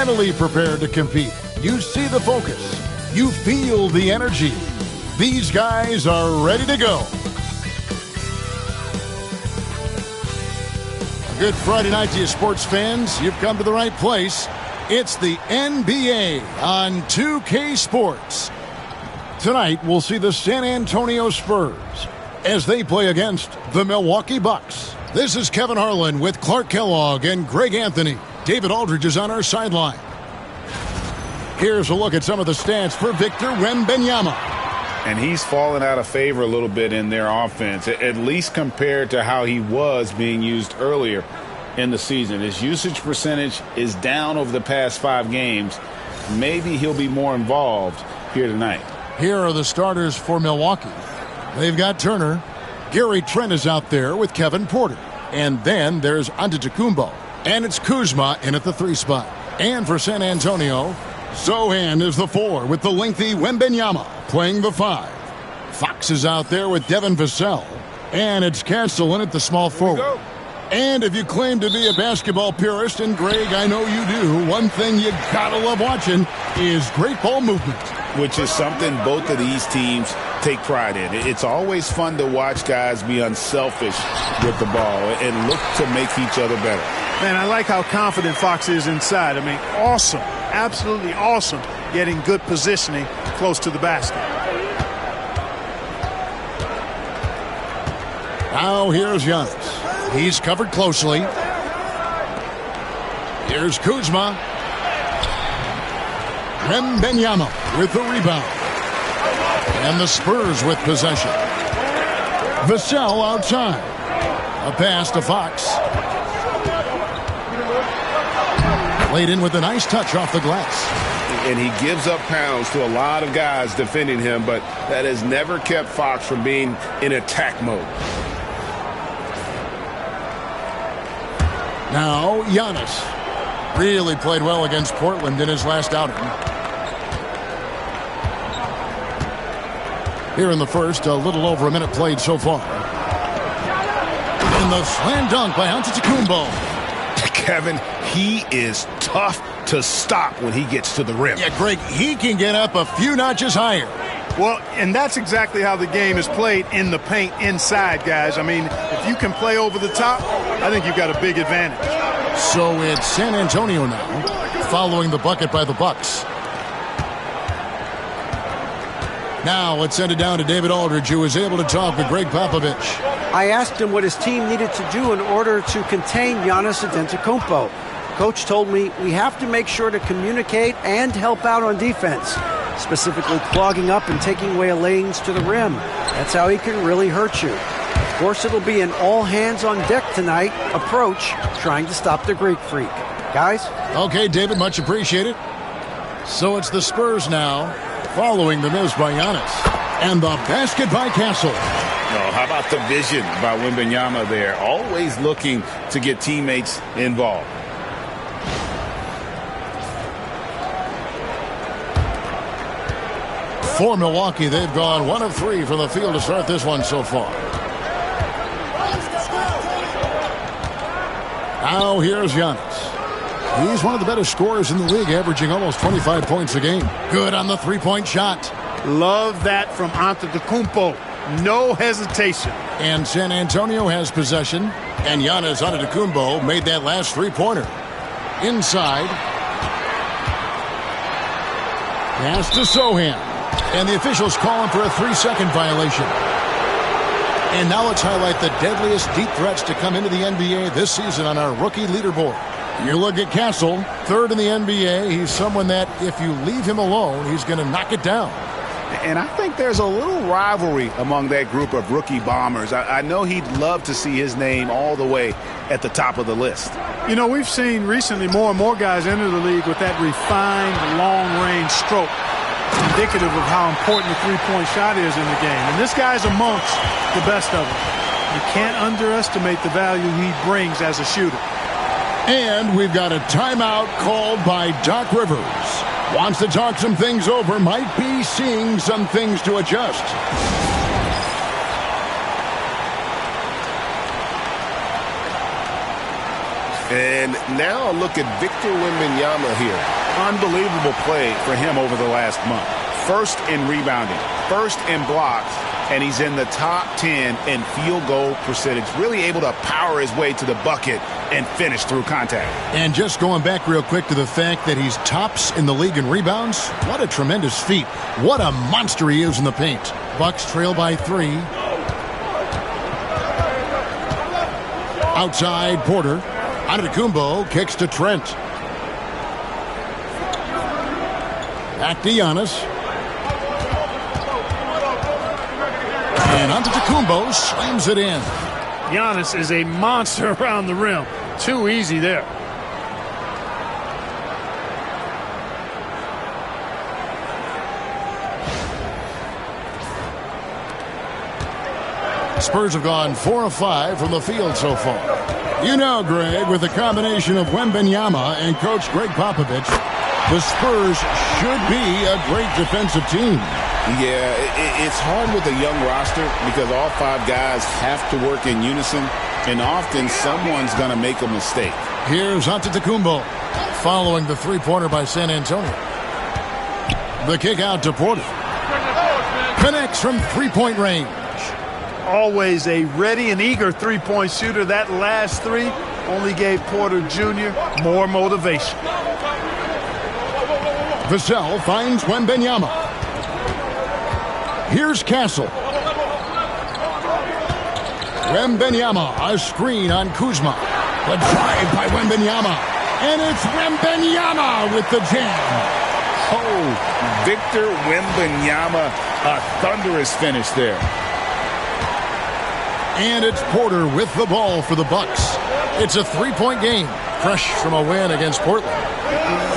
Finally prepared to compete. You see the focus. You feel the energy. These guys are ready to go. Good Friday night to you, sports fans. You've come to the right place. It's the NBA on 2K Sports. Tonight, we'll see the San Antonio Spurs as they play against the Milwaukee Bucks. This is Kevin Harlan with Clark Kellogg and Greg Anthony. David Aldridge is on our sideline. Here's a look at some of the stats for Victor Wembanyama. And he's fallen out of favor a little bit in their offense, at least compared to how he was being used earlier in the season. His usage percentage is down over the past 5 games. Maybe he'll be more involved here tonight. Here are the starters for Milwaukee. They've got Turner. Gary Trent is out there with Kevin Porter. And then there's AT&TCenter. And it's Kuzma in at the 3 spot. And for San Antonio, Sochan is the 4 with the lengthy Wembanyama playing the 5. Fox is out there with Devin Vassell. And it's Castle in at the small forward. And if you claim to be a basketball purist, and Greg, I know you do, one thing you gotta love watching is great ball movement. Which is something both of these teams take pride in. It's always fun to watch guys be unselfish with the ball and look to make each other better. Man, I like how confident Fox is inside. I mean, awesome, absolutely awesome, getting good positioning close to the basket. Now here's Giannis. He's covered closely. Here's Kuzma. Wembanyama with the rebound. And the Spurs with possession. Vassell outside. A pass to Fox. Laid in with a nice touch off the glass. And he gives up pounds to a lot of guys defending him, but that has never kept Fox from being in attack mode. Now Giannis. Really played well against Portland in his last outing. Here in the first, a little over a minute played so far. And the slam dunk by AT&TCenter. Kevin, he is tough to stop when he gets to the rim. Yeah, Greg, he can get up a few notches higher. Well, and that's exactly how the game is played in the paint inside, guys. I mean, if you can play over the top, I think you've got a big advantage. So it's San Antonio now, following the bucket by the Bucks. Now let's send it down to David Aldridge, who was able to talk with Greg Popovich. I asked him what his team needed to do in order to contain Giannis Antetokounmpo. Coach told me we have to make sure to communicate and help out on defense, specifically clogging up and taking away lanes to the rim. That's how he can really hurt you. Of course, it'll be an all-hands-on-deck tonight approach, trying to stop the Greek Freak. Guys? Okay, David, much appreciated. So it's the Spurs now, following the miss by Giannis. And the basket by Castle. Oh, how about the vision by Wembanyama there? Always looking to get teammates involved. For Milwaukee, they've gone 1 of 3 from the field to start this one so far. Now here's Giannis. He's one of the better scorers in the league, averaging almost 25 points a game. Good on the 3-point shot. Love that from AT&TCenter. No hesitation. And San Antonio has possession. And Giannis Antetokounmpo made that last 3-pointer. Inside. Pass to Sochan. And the officials call him for a 3-second violation. And now let's highlight the deadliest deep threats to come into the NBA this season on our rookie leaderboard. You look at Castle, 3rd in the NBA. He's someone that if you leave him alone, he's going to knock it down. And I think there's a little rivalry among that group of rookie bombers. I know he'd love to see his name all the way at the top of the list. You know, we've seen recently more and more guys enter the league with that refined long-range stroke. It's indicative of how important the three-point shot is in the game. And this guy's amongst the best of them. You can't underestimate the value he brings as a shooter. And we've got a timeout called by Doc Rivers. Wants to talk some things over, might be seeing some things to adjust. And now look at Victor Wembanyama here. Unbelievable play for him over the last month. First in rebounding, first in blocks, and he's in the top 10 in field goal percentage. Really able to power his way to the bucket and finish through contact. And just going back real quick to the fact that he's tops in the league in rebounds, what a tremendous feat. What a monster he is in the paint. Bucks trail by 3. Outside, Porter. Antetokounmpo kicks to Trent. Back to Giannis. And Antetokounmpo slams it in. Giannis is a monster around the rim. Too easy there. Spurs have gone 4 of 5 from the field so far. You know, Greg, with the combination of Wembanyama and Coach Greg Popovich, the Spurs should be a great defensive team. Yeah, it's hard with a young roster because all 5 guys have to work in unison, and often someone's going to make a mistake. Here's Antetokounmpo following the three-pointer by San Antonio. The kick out to Porter. Connects from three-point range. Always a ready and eager three-point shooter. That last 3 only gave Porter Jr. more motivation. Vassell finds Wembanyama. Here's Castle. Wembanyama, a screen on Kuzma. The drive by Wembanyama. And it's Wembanyama with the jam. Oh, Victor Wembanyama, a thunderous finish there. And it's Porter with the ball for the Bucks. It's a 3-point game, fresh from a win against Portland.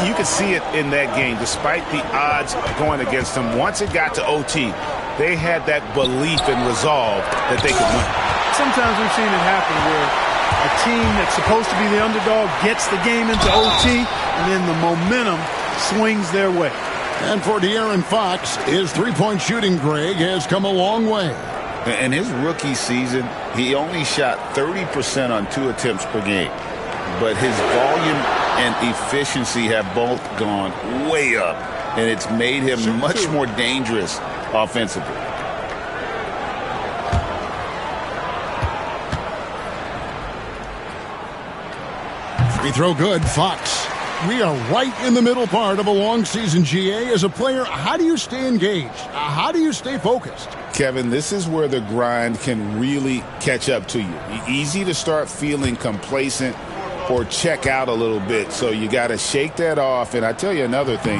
You could see it in that game, despite the odds going against them. Once it got to OT, they had that belief and resolve that they could win. Sometimes we've seen it happen where a team that's supposed to be the underdog gets the game into OT, and then the momentum swings their way. And for De'Aaron Fox, his three-point shooting, Greg, has come a long way. In his rookie season, he only shot 30% on 2 attempts per game. But his volume and efficiency have both gone way up, and it's made him much more dangerous offensively. Free throw good, Fox. We are right in the middle part of a long season, GA. As a player, how do you stay engaged? How do you stay focused? Kevin, this is where the grind can really catch up to you. Easy to start feeling complacent or check out a little bit. So you got to shake that off. And I tell you another thing,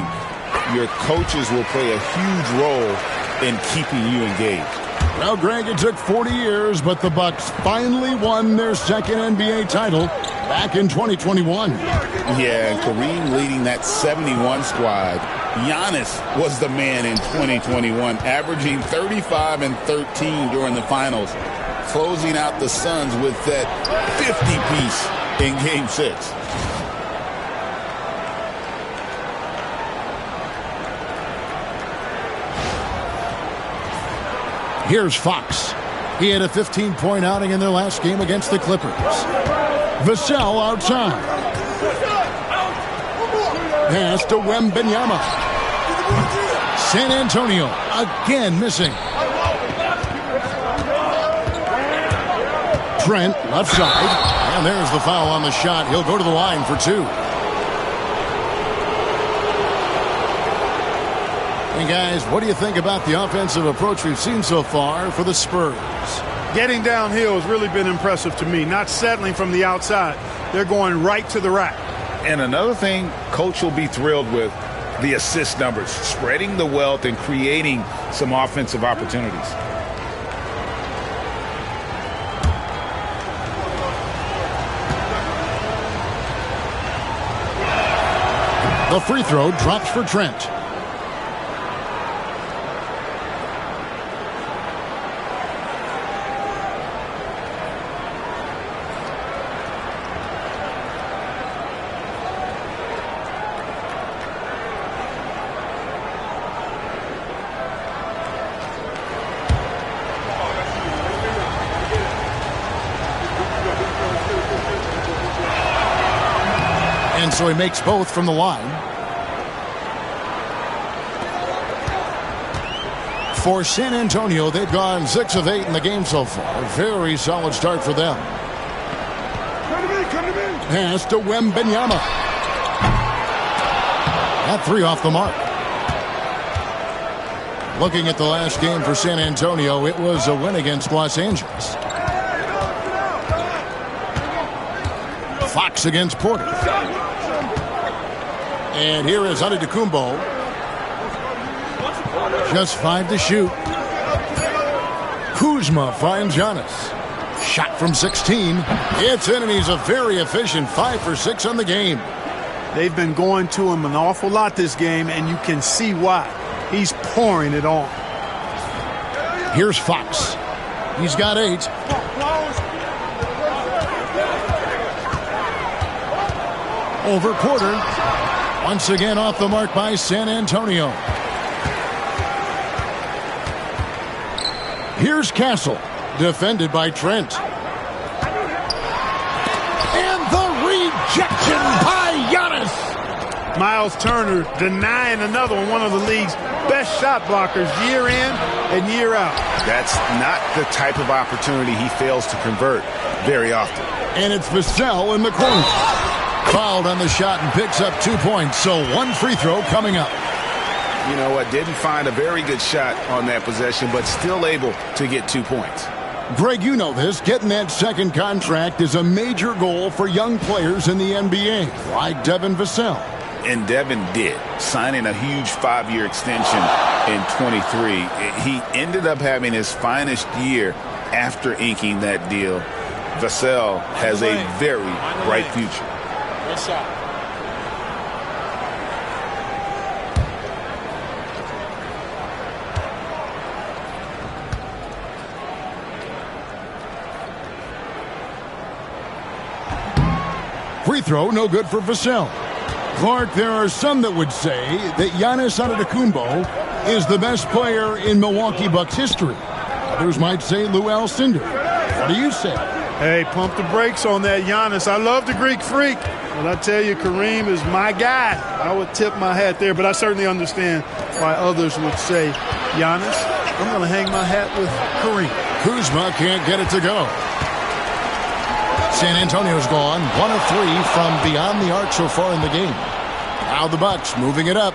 your coaches will play a huge role in keeping you engaged. Well, Greg, it took 40 years, but the Bucks finally won their second NBA title back in 2021. Yeah, and Kareem leading that 71 squad. Giannis was the man in 2021, averaging 35 and 13 during the finals, closing out the Suns with that 50-piece in Game 6. Here's Fox. He had a 15-point outing in their last game against the Clippers. Vassell outside. Pass to Wembanyama. San Antonio again missing. Trent left side. And there's the foul on the shot. He'll go to the line for 2. And guys, what do you think about the offensive approach we've seen so far for the Spurs? Getting downhill has really been impressive to me. Not settling from the outside. They're going right to the rack. And another thing Coach will be thrilled with, the assist numbers, spreading the wealth and creating some offensive opportunities. The free throw drops for Trent. so he makes both from the line. For San Antonio, they've gone 6 of 8 in the game so far. Very solid start for them. Pass to Wembanyama. That 3 off the mark. Looking at the last game for San Antonio, it was a win against Los Angeles. Fox against Porter. And here is Antetokounmpo. Just 5 to shoot. Kuzma finds Giannis. Shot from 16. It's in, and he's a very efficient 5 for 6 on the game. They've been going to him an awful lot this game, and you can see why. He's pouring it on. Here's Fox. He's got 8. Over Porter. Once again off the mark by San Antonio. Here's Castle. Defended by Trent. And the rejection by Giannis. Miles Turner denying another one of the league's best shot blockers year in and year out. That's not the type of opportunity he fails to convert very often. And it's Vassell in the corner. Fouled on the shot and picks up 2 points. So 1 free throw coming up. You know what? Didn't find a very good shot on that possession, but still able to get 2 points. Greg, you know this. Getting that second contract is a major goal for young players in the NBA, like Devin Vassell. And Devin did, signing a huge 5-year extension in 23. He ended up having his finest year after inking that deal. Vassell has a very bright future. Good shot. Free throw, no good for Vassell. Clark, there are some that would say that Giannis Antetokounmpo is the best player in Milwaukee Bucks history. Others might say Lou Alcindor. What do you say? Hey, pump the brakes on that Giannis. I love the Greek Freak. But I tell you, Kareem is my guy. I would tip my hat there, but I certainly understand why others would say Giannis. I'm going to hang my hat with Kareem. Kuzma can't get it to go. San Antonio's gone 1 of 3 from beyond the arc so far in the game. Now the Bucks moving it up.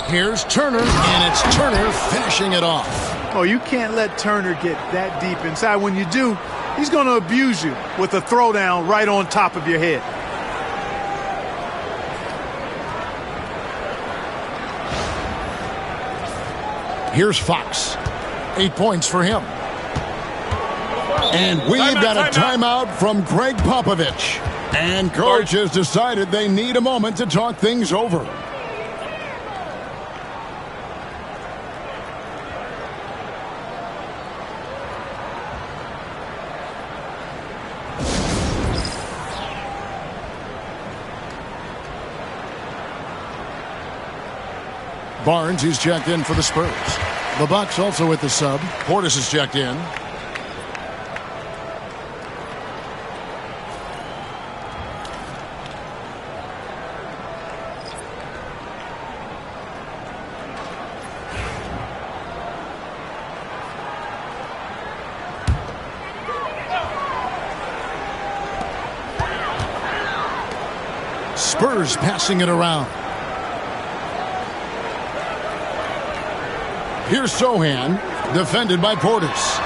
Here's Turner, and it's Turner finishing it off. Oh, you can't let Turner get that deep inside. When you do, he's going to abuse you with a throwdown right on top of your head. Here's Fox. 8 points for him. And we've got a timeout from Greg Popovich. And coach has decided they need a moment to talk things over. Barnes, he's checked in for the Spurs. The Bucks also with the sub. Portis is checked in. Spurs passing it around. Here's Sohan, defended by Portis.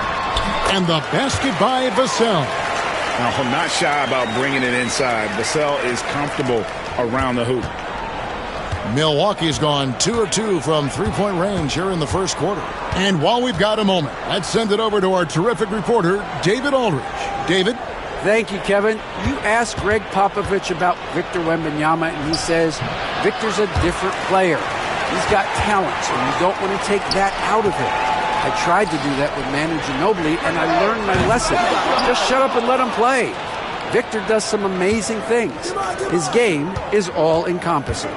And the basket by Vassell. Now, I'm not shy about bringing it inside. Vassell is comfortable around the hoop. Milwaukee's gone 2 of 2 from three-point range here in the first quarter. And while we've got a moment, let's send it over to our terrific reporter, David Aldridge. David? Thank you, Kevin. You asked Greg Popovich about Victor Wembanyama, and he says Victor's a different player. He's got talent, so you don't want to take that out of him. I tried to do that with Manu Ginobili, and I learned my lesson. Just shut up and let him play. Victor does some amazing things. His game is all-encompassing.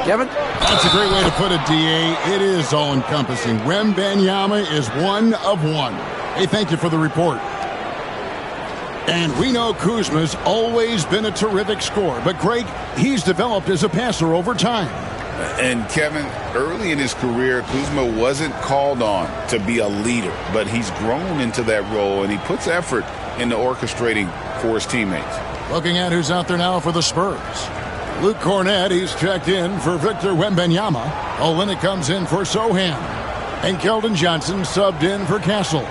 Kevin? That's a great way to put it, D.A. It is all-encompassing. Wembanyama is 1 of 1. Hey, thank you for the report. And we know Kuzma's always been a terrific scorer. But, Greg, he's developed as a passer over time. And, Kevin, early in his career, Kuzma wasn't called on to be a leader. But he's grown into that role, and he puts effort into orchestrating for his teammates. Looking at who's out there now for the Spurs. Luke Cornett, he's checked in for Victor Wembanyama. Olynyk comes in for Sohan. And Keldon Johnson subbed in for Castle.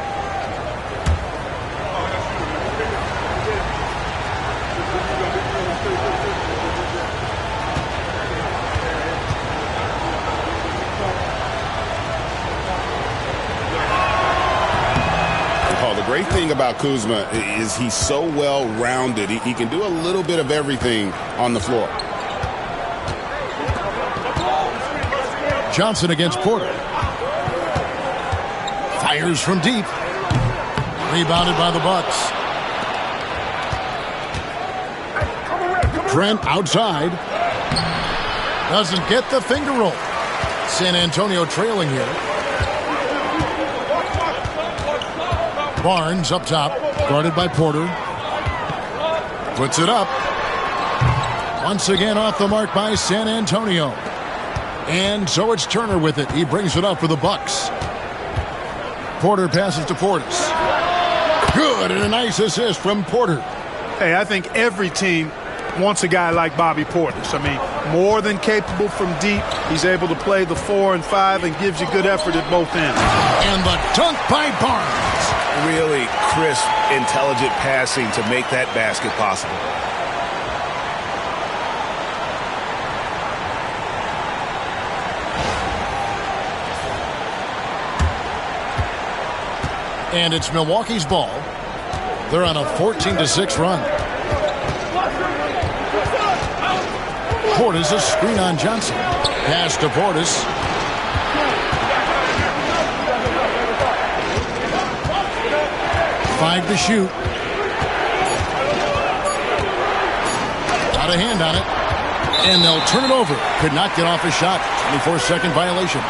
The great thing about Kuzma is he's so well-rounded. He can do a little bit of everything on the floor. Johnson against Porter. Fires from deep. Rebounded by the Bucks. Trent outside. Doesn't get the finger roll. San Antonio trailing here. Barnes up top, guarded by Porter. Puts it up. Once again off the mark by San Antonio. And so it's Turner with it. He brings it up for the Bucks. Porter passes to Portis. Good, and a nice assist from Porter. Hey, I think every team wants a guy like Bobby Portis. I mean, more than capable from deep. He's able to play the 4 and 5 and gives you good effort at both ends. And the dunk by Barnes. Really crisp, intelligent passing to make that basket possible. And it's Milwaukee's ball. They're on a 14-6 run. Portis, a screen on Johnson. Pass to Portis. Five to shoot. Got a hand on it. And they'll turn it over. Could not get off a shot. 24-second violation.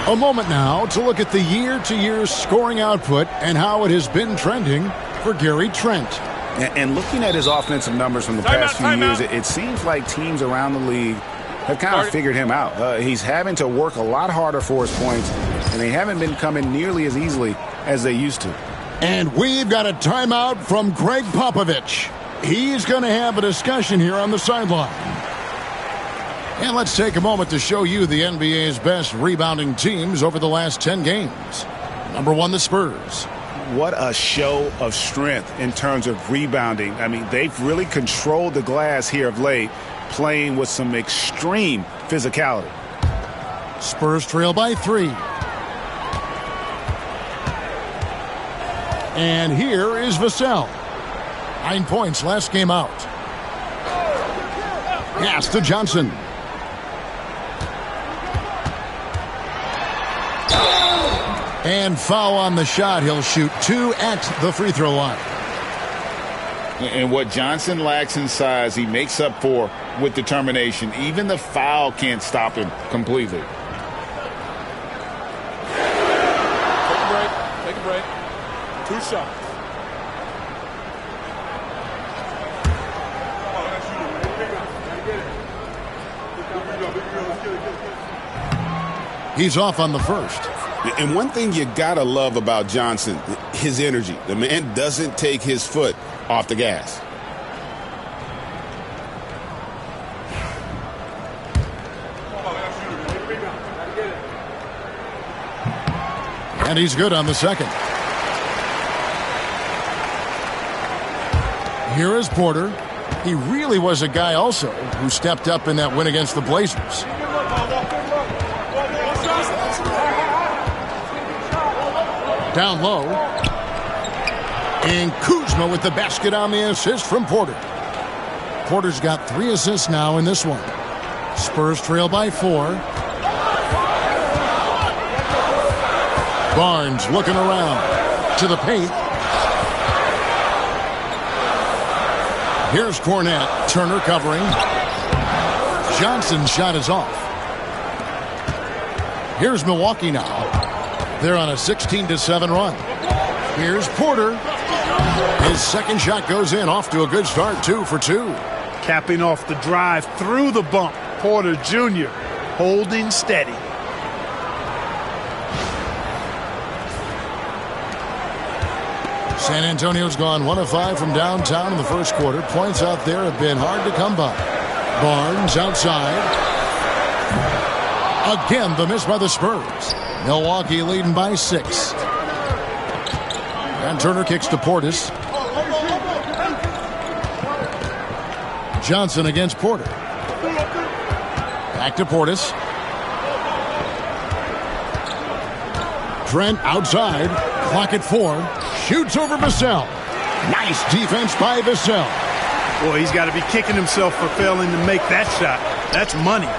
A moment now to look at the year-to-year scoring output and how it has been trending for Gary Trent. And looking at his offensive numbers from the past few years, it seems like teams around the league have kind of figured him out. He's having to work a lot harder for his points, and they haven't been coming nearly as easily as they used to. And we've got a timeout from Greg Popovich. He's going to have a discussion here on the sideline. And let's take a moment to show you the NBA's best rebounding teams over the last 10 games. Number 1, the Spurs. What a show of strength in terms of rebounding. I mean, they've really controlled the glass here of late, playing with some extreme physicality. Spurs trail by 3. And here is Vassell. 9 points last game out. Pass to Johnson. And foul on the shot. He'll shoot 2 at the free throw line. And what Johnson lacks in size, he makes up for with determination. Even the foul can't stop him completely. Take a break. 2 shots. He's off on the first. And one thing you gotta love about Johnson, his energy. The man doesn't take his foot off the gas. And he's good on the second. Here is Porter. He really was a guy also who stepped up in that win against the Blazers. Down low. And Kuzma with the basket on the assist from Porter. Porter's got 3 assists now in this one. Spurs trail by 4. Barnes looking around to the paint. Here's Cornett. Turner covering. Johnson's shot is off. Here's Milwaukee now. They're on a 16-7 run. Here's Porter. His second shot goes in, off to a good start, 2 for 2. Capping off the drive through the bump. Porter Jr. holding steady. San Antonio's gone 1 of 5 from downtown in the first quarter. Points out there have been hard to come by. Barnes outside. Again, the miss by the Spurs. Milwaukee leading by 6. And Turner kicks to Portis. Johnson against Porter. Back to Portis. Trent outside. Clock at 4. Shoots over Vassell. Nice defense by Vassell. Boy, he's got to be kicking himself for failing to make that shot. That's money.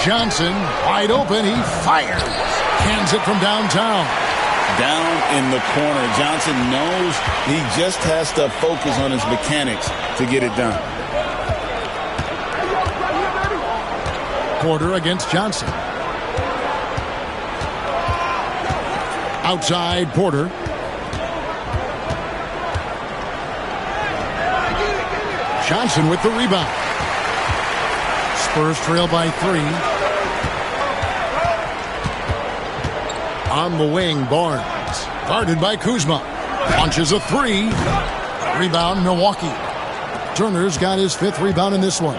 Johnson wide open. He fires. Hands it from downtown. Down in the corner. Johnson knows he just has to focus on his mechanics to get it done. Porter against Johnson. Outside Porter. Johnson with the rebound. Spurs trail by 3. On the wing, Barnes. Guarded by Kuzma. Launches a 3. Rebound, Milwaukee. Turner's got his 5th rebound in this one.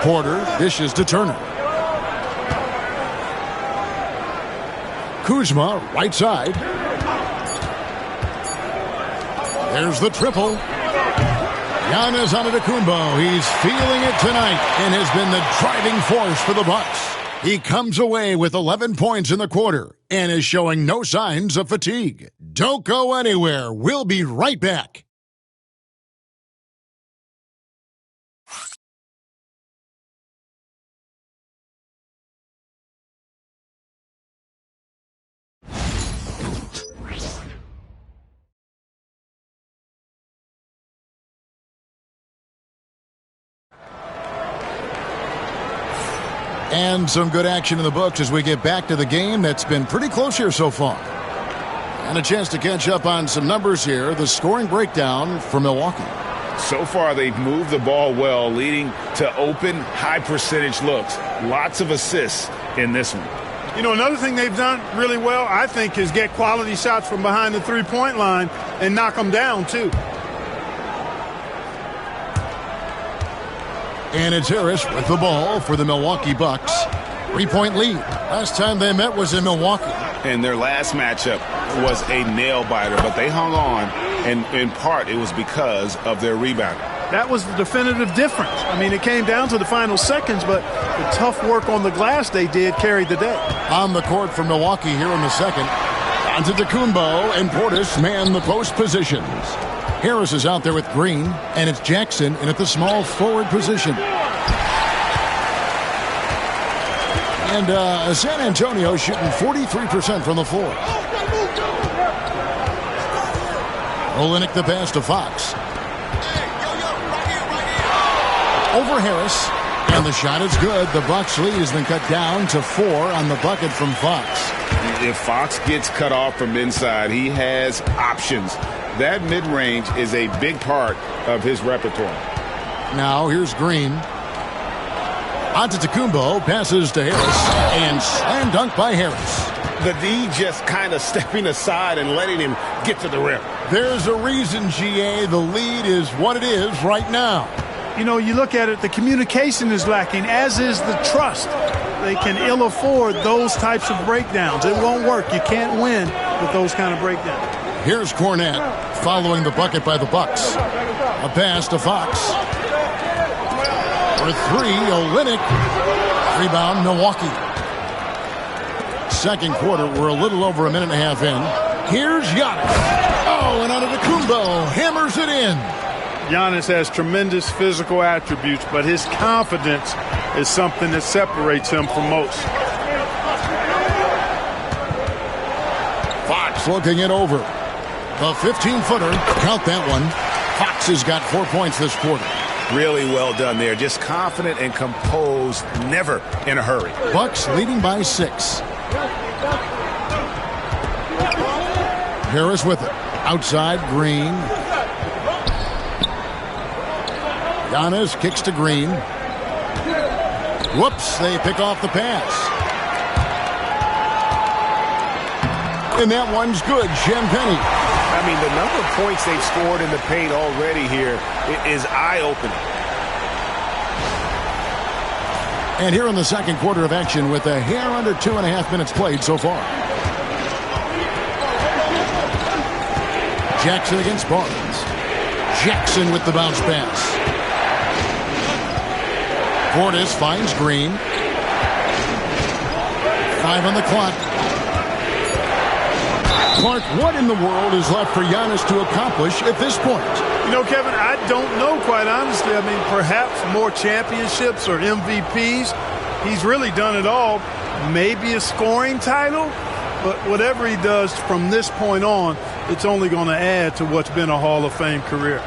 Porter dishes to Turner. Kuzma, right side. There's the triple. Giannis Antetokounmpo. He's feeling it tonight and has been the driving force for the Bucks. He comes away with 11 points in the quarter and is showing no signs of fatigue. Don't go anywhere. We'll be right back. And some good action in the books as we get back to the game that's been pretty close here so far. And a chance to catch up on some numbers here. The scoring breakdown for Milwaukee. So far, they've moved the ball well, leading to open, high-percentage looks. Lots of assists in this one. You know, another thing they've done really well, I think, is get quality shots from behind the three-point line and knock them down, too. And it's Harris with the ball for the Milwaukee Bucks. 3-point lead. Last time they met was in Milwaukee. And their last matchup was a nail-biter, but they hung on, and in part it was because of their rebounding. That was the definitive difference. I mean, it came down to the final seconds, but the tough work on the glass they did carried the day. On the court for Milwaukee here in the second. Antetokounmpo and Portis man the post positions. Harris is out there with Green, and it's Jackson in at the small forward position. And San Antonio shooting 43% from the floor. Olynyk the pass to Fox. Over Harris, and the shot is good. The Bucks lead has been cut down to 4 on the bucket from Fox. If Fox gets cut off from inside, he has options. That mid-range is a big part of his repertoire. Now here's Green. Antetokounmpo passes to Harris, and slam dunk by Harris. The D just kind of stepping aside and letting him get to the rim. There's a reason, GA, the lead is what it is right now. You know, you look at it, the communication is lacking, as is the trust. They can ill afford those types of breakdowns. It won't work. You can't win with those kind of breakdowns. Here's Cornette following the bucket by the Bucks. A pass to Fox. For 3, Olynyk. Rebound, Milwaukee. Second quarter, we're a little over a minute and a half in. Here's Giannis. Oh, and Antetokounmpo hammers it in. Giannis has tremendous physical attributes, but his confidence is something that separates him from most. Fox looking it over. The 15-footer, count that one. Fox has got 4 points this quarter. Really well done there. Just confident and composed, never in a hurry. Bucks leading by 6. Harris with it. Outside, Green. Giannis kicks to Green. Whoops, they pick off the pass. And that one's good. Champagnie. I mean, the number of points they've scored in the paint already here is eye-opening. And here in the second quarter of action with a hair under 2.5 minutes played so far. Jackson against Barnes. Jackson with the bounce pass. Portis finds Green. 5 on the clock. Clark, what in the world is left for Giannis to accomplish at this point? You know, Kevin, I don't know, quite honestly. I mean, perhaps more championships or MVPs. He's really done it all. Maybe a scoring title, but whatever he does from this point on, it's only going to add to what's been a Hall of Fame career.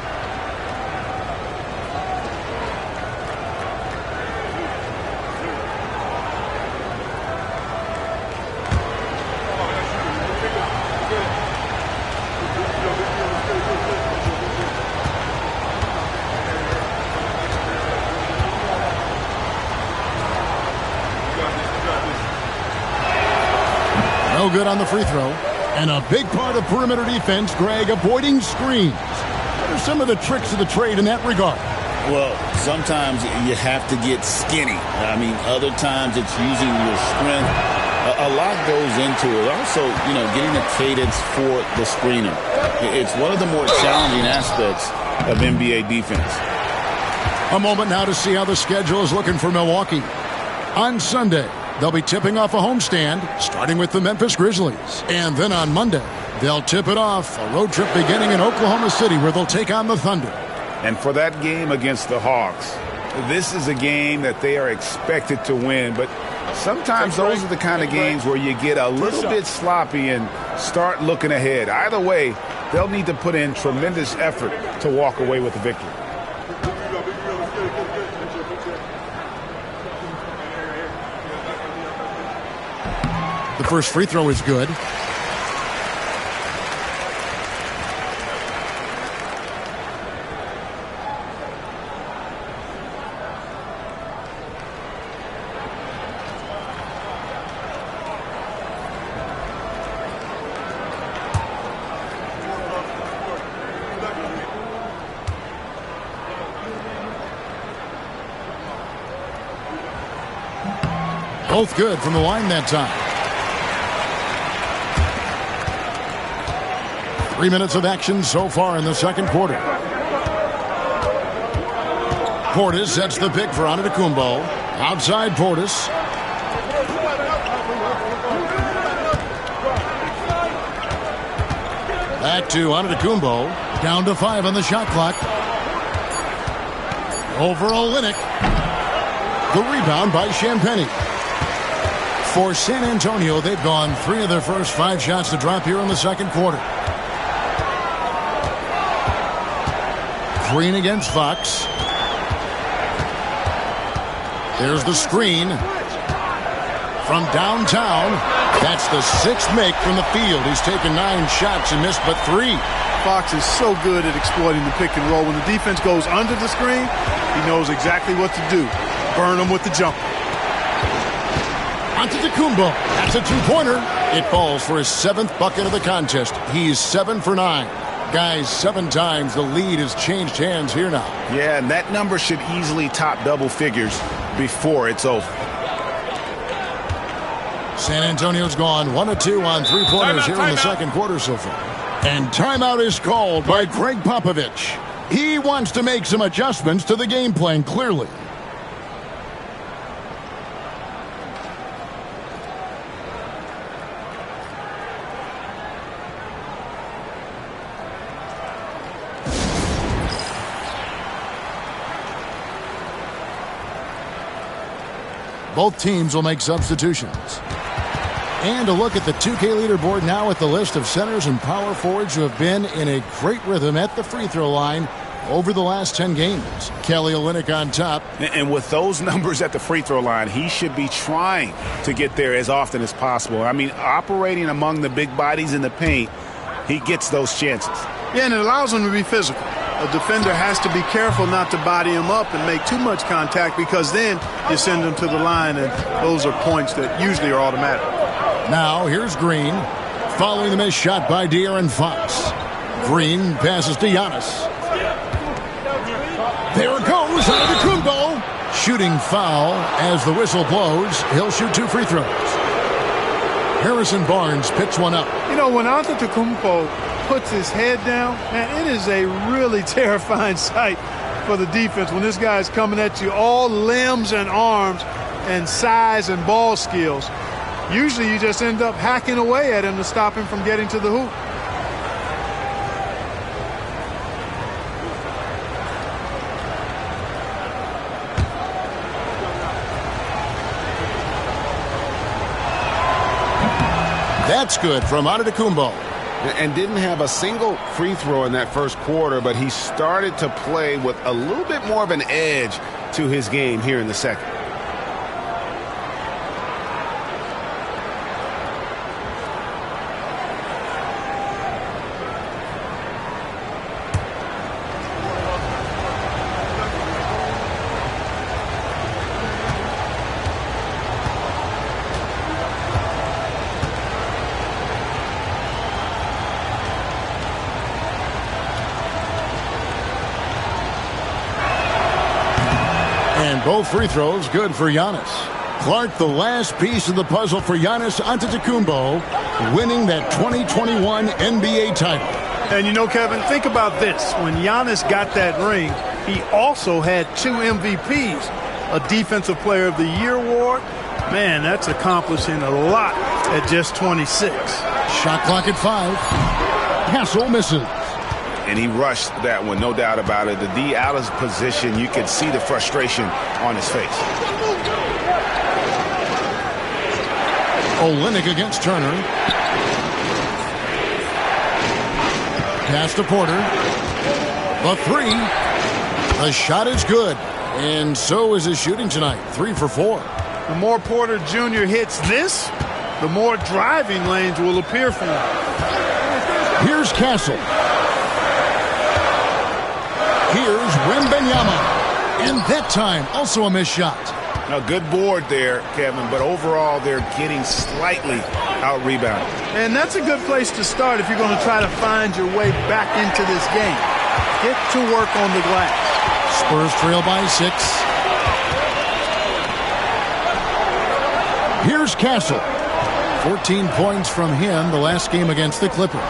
No good on the free throw. And a big part of perimeter defense, Greg, avoiding screens. What are some of the tricks of the trade in that regard? Well, sometimes you have to get skinny. I mean, other times it's using your strength. A lot goes into it. Also, you know, getting a cadence for the screener. It's one of the more challenging aspects of NBA defense. A moment now to see how the schedule is looking for Milwaukee. On Sunday, they'll be tipping off a homestand, starting with the Memphis Grizzlies. And then on Monday, they'll tip it off, a road trip beginning in Oklahoma City where they'll take on the Thunder. And for that game against the Hawks, this is a game that they are expected to win. But sometimes those are the kind of games where you get a little bit sloppy and start looking ahead. Either way, they'll need to put in tremendous effort to walk away with the victory. The first free throw is good. Both good from the line that time. 3 minutes of action so far in the second quarter. Portis sets the pick for Antetokounmpo. Outside Portis. Back to Antetokounmpo. Down to 5 on the shot clock. Over Olynyk. The rebound by Champagnie. For San Antonio, they've gone 3 of their first 5 shots to drop here in the second quarter. Green against Fox. There's the screen. From downtown, that's the 6th make from the field. He's taken 9 shots and missed but 3. Fox is so good at exploiting the pick and roll. When the defense goes under the screen, he knows exactly what to do. Burn them with the jumper. Antetokounmpo. That's a 2-pointer. It falls for his 7th bucket of the contest. He's 7 for 9. Guys, 7 times the lead has changed hands here now. Yeah, and that number should easily top double figures before it's over. San Antonio's gone 1 of 2 on 3-pointers here in the second quarter so far. And timeout is called by Greg Popovich. He wants to make some adjustments to the game plan, clearly. Both teams will make substitutions. And a look at the 2K leaderboard now with the list of centers and power forwards who have been in a great rhythm at the free throw line over the last 10 games. Kelly Olynyk on top. And with those numbers at the free throw line, he should be trying to get there as often as possible. I mean, operating among the big bodies in the paint, he gets those chances. Yeah, and it allows him to be physical. A defender has to be careful not to body him up and make too much contact, because then you send him to the line, and those are points that usually are automatic. Now here's Green, following the missed shot by De'Aaron Fox. Green passes to Giannis. There it goes, Antetokounmpo. Shooting foul as the whistle blows. He'll shoot 2 free throws. Harrison Barnes picks one up. You know, when Antetokounmpo puts his head down, man, it is a really terrifying sight for the defense when this guy's coming at you, all limbs and arms and size and ball skills. Usually you just end up hacking away at him to stop him from getting to the hoop. That's good from Antetokounmpo. And didn't have a single free throw in that first quarter, but he started to play with a little bit more of an edge to his game here in the second. Both free throws good for Giannis. Clark, the last piece of the puzzle for Giannis Antetokounmpo, winning that 2021 NBA title. And you know, Kevin, think about this. When Giannis got that ring, he also had 2 MVPs, a Defensive Player of the Year award. Man, that's accomplishing a lot at just 26. Shot clock at 5. Hassel misses. And he rushed that one, no doubt about it. The D out of position, you could see the frustration on his face. Olynyk against Turner. Pass to Porter. The 3. The shot is good. And so is his shooting tonight. 3 for 4. The more Porter Jr. hits this, the more driving lanes will appear for him. Here's Castle. Here's Wembanyama. And that time, also a missed shot. Now, good board there, Kevin, but overall they're getting slightly out-rebounded. And that's a good place to start if you're going to try to find your way back into this game. Get to work on the glass. Spurs trail by 6. Here's Castle. 14 points from him the last game against the Clippers.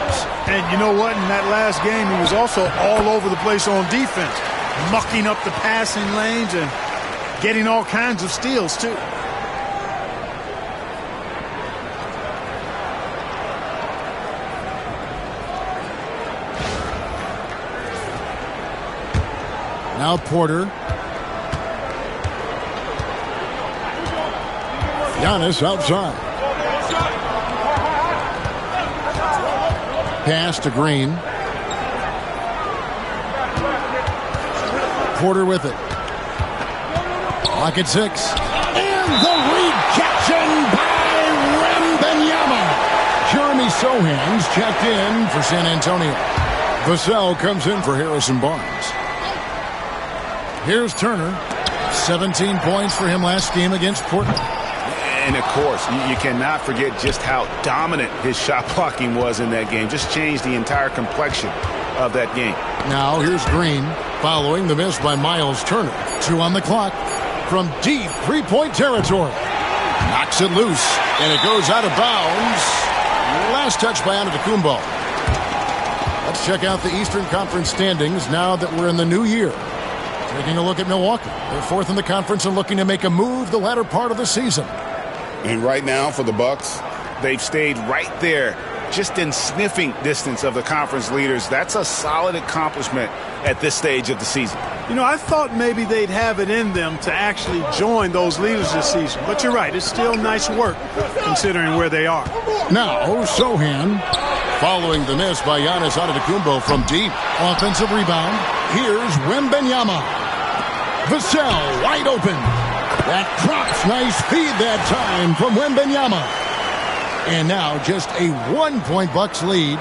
And you know what? In that last game, he was also all over the place on defense, mucking up the passing lanes and getting all kinds of steals, too. Now Porter. Giannis outside. Pass to Green. Porter with it. Clock at 6. And the rejection by Wembanyama. Jeremy Sohan's checked in for San Antonio. Vassell comes in for Harrison Barnes. Here's Turner. 17 points for him last game against Portland. And, of course, you cannot forget just how dominant his shot blocking was in that game. Just changed the entire complexion of that game. Now here's Green following the miss by Miles Turner. 2 on the clock from deep three-point territory. Knocks it loose, and it goes out of bounds. Last touch by Antetokounmpo. Let's check out the Eastern Conference standings now that we're in the new year. Taking a look at Milwaukee. They're 4th in the conference and looking to make a move the latter part of the season. And right now for the Bucks, They've stayed right there, just in sniffing distance of the conference leaders. That's a solid accomplishment at this stage of the season. You know, I thought maybe they'd have it in them to actually join those leaders this season. But you're right, it's still nice work considering where they are. Now, Sohan, following the miss by Giannis Antetokounmpo from deep. Offensive rebound. Here's Wembanyama. Vassell wide open. That drops. Nice feed that time from Wembanyama. And now just a 1-point Bucks lead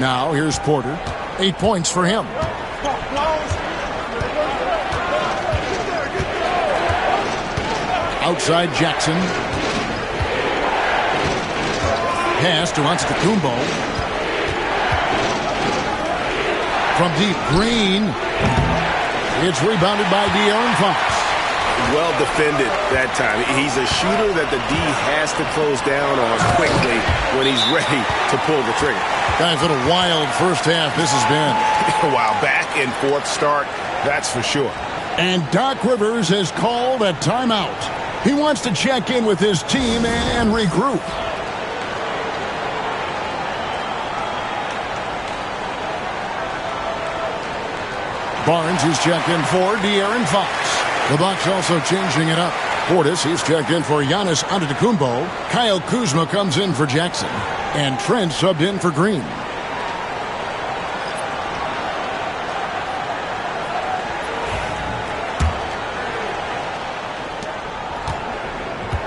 Now here's Porter. 8 points for him. Outside Jackson. Pass to Antetokounmpo. From deep, Green. It's rebounded by De'Aaron Fox. Well defended that time. He's a shooter that the D has to close down on quickly when he's ready to pull the trigger. Guys, what a wild first half this has been. Wow, back and forth start, that's for sure. And Doc Rivers has called a timeout. He wants to check in with his team and regroup. Barnes is checked in for De'Aaron Fox. The Bucks also changing it up. Portis, he's checked in for Giannis Antetokounmpo. Kyle Kuzma comes in for Jackson. And Trent subbed in for Green.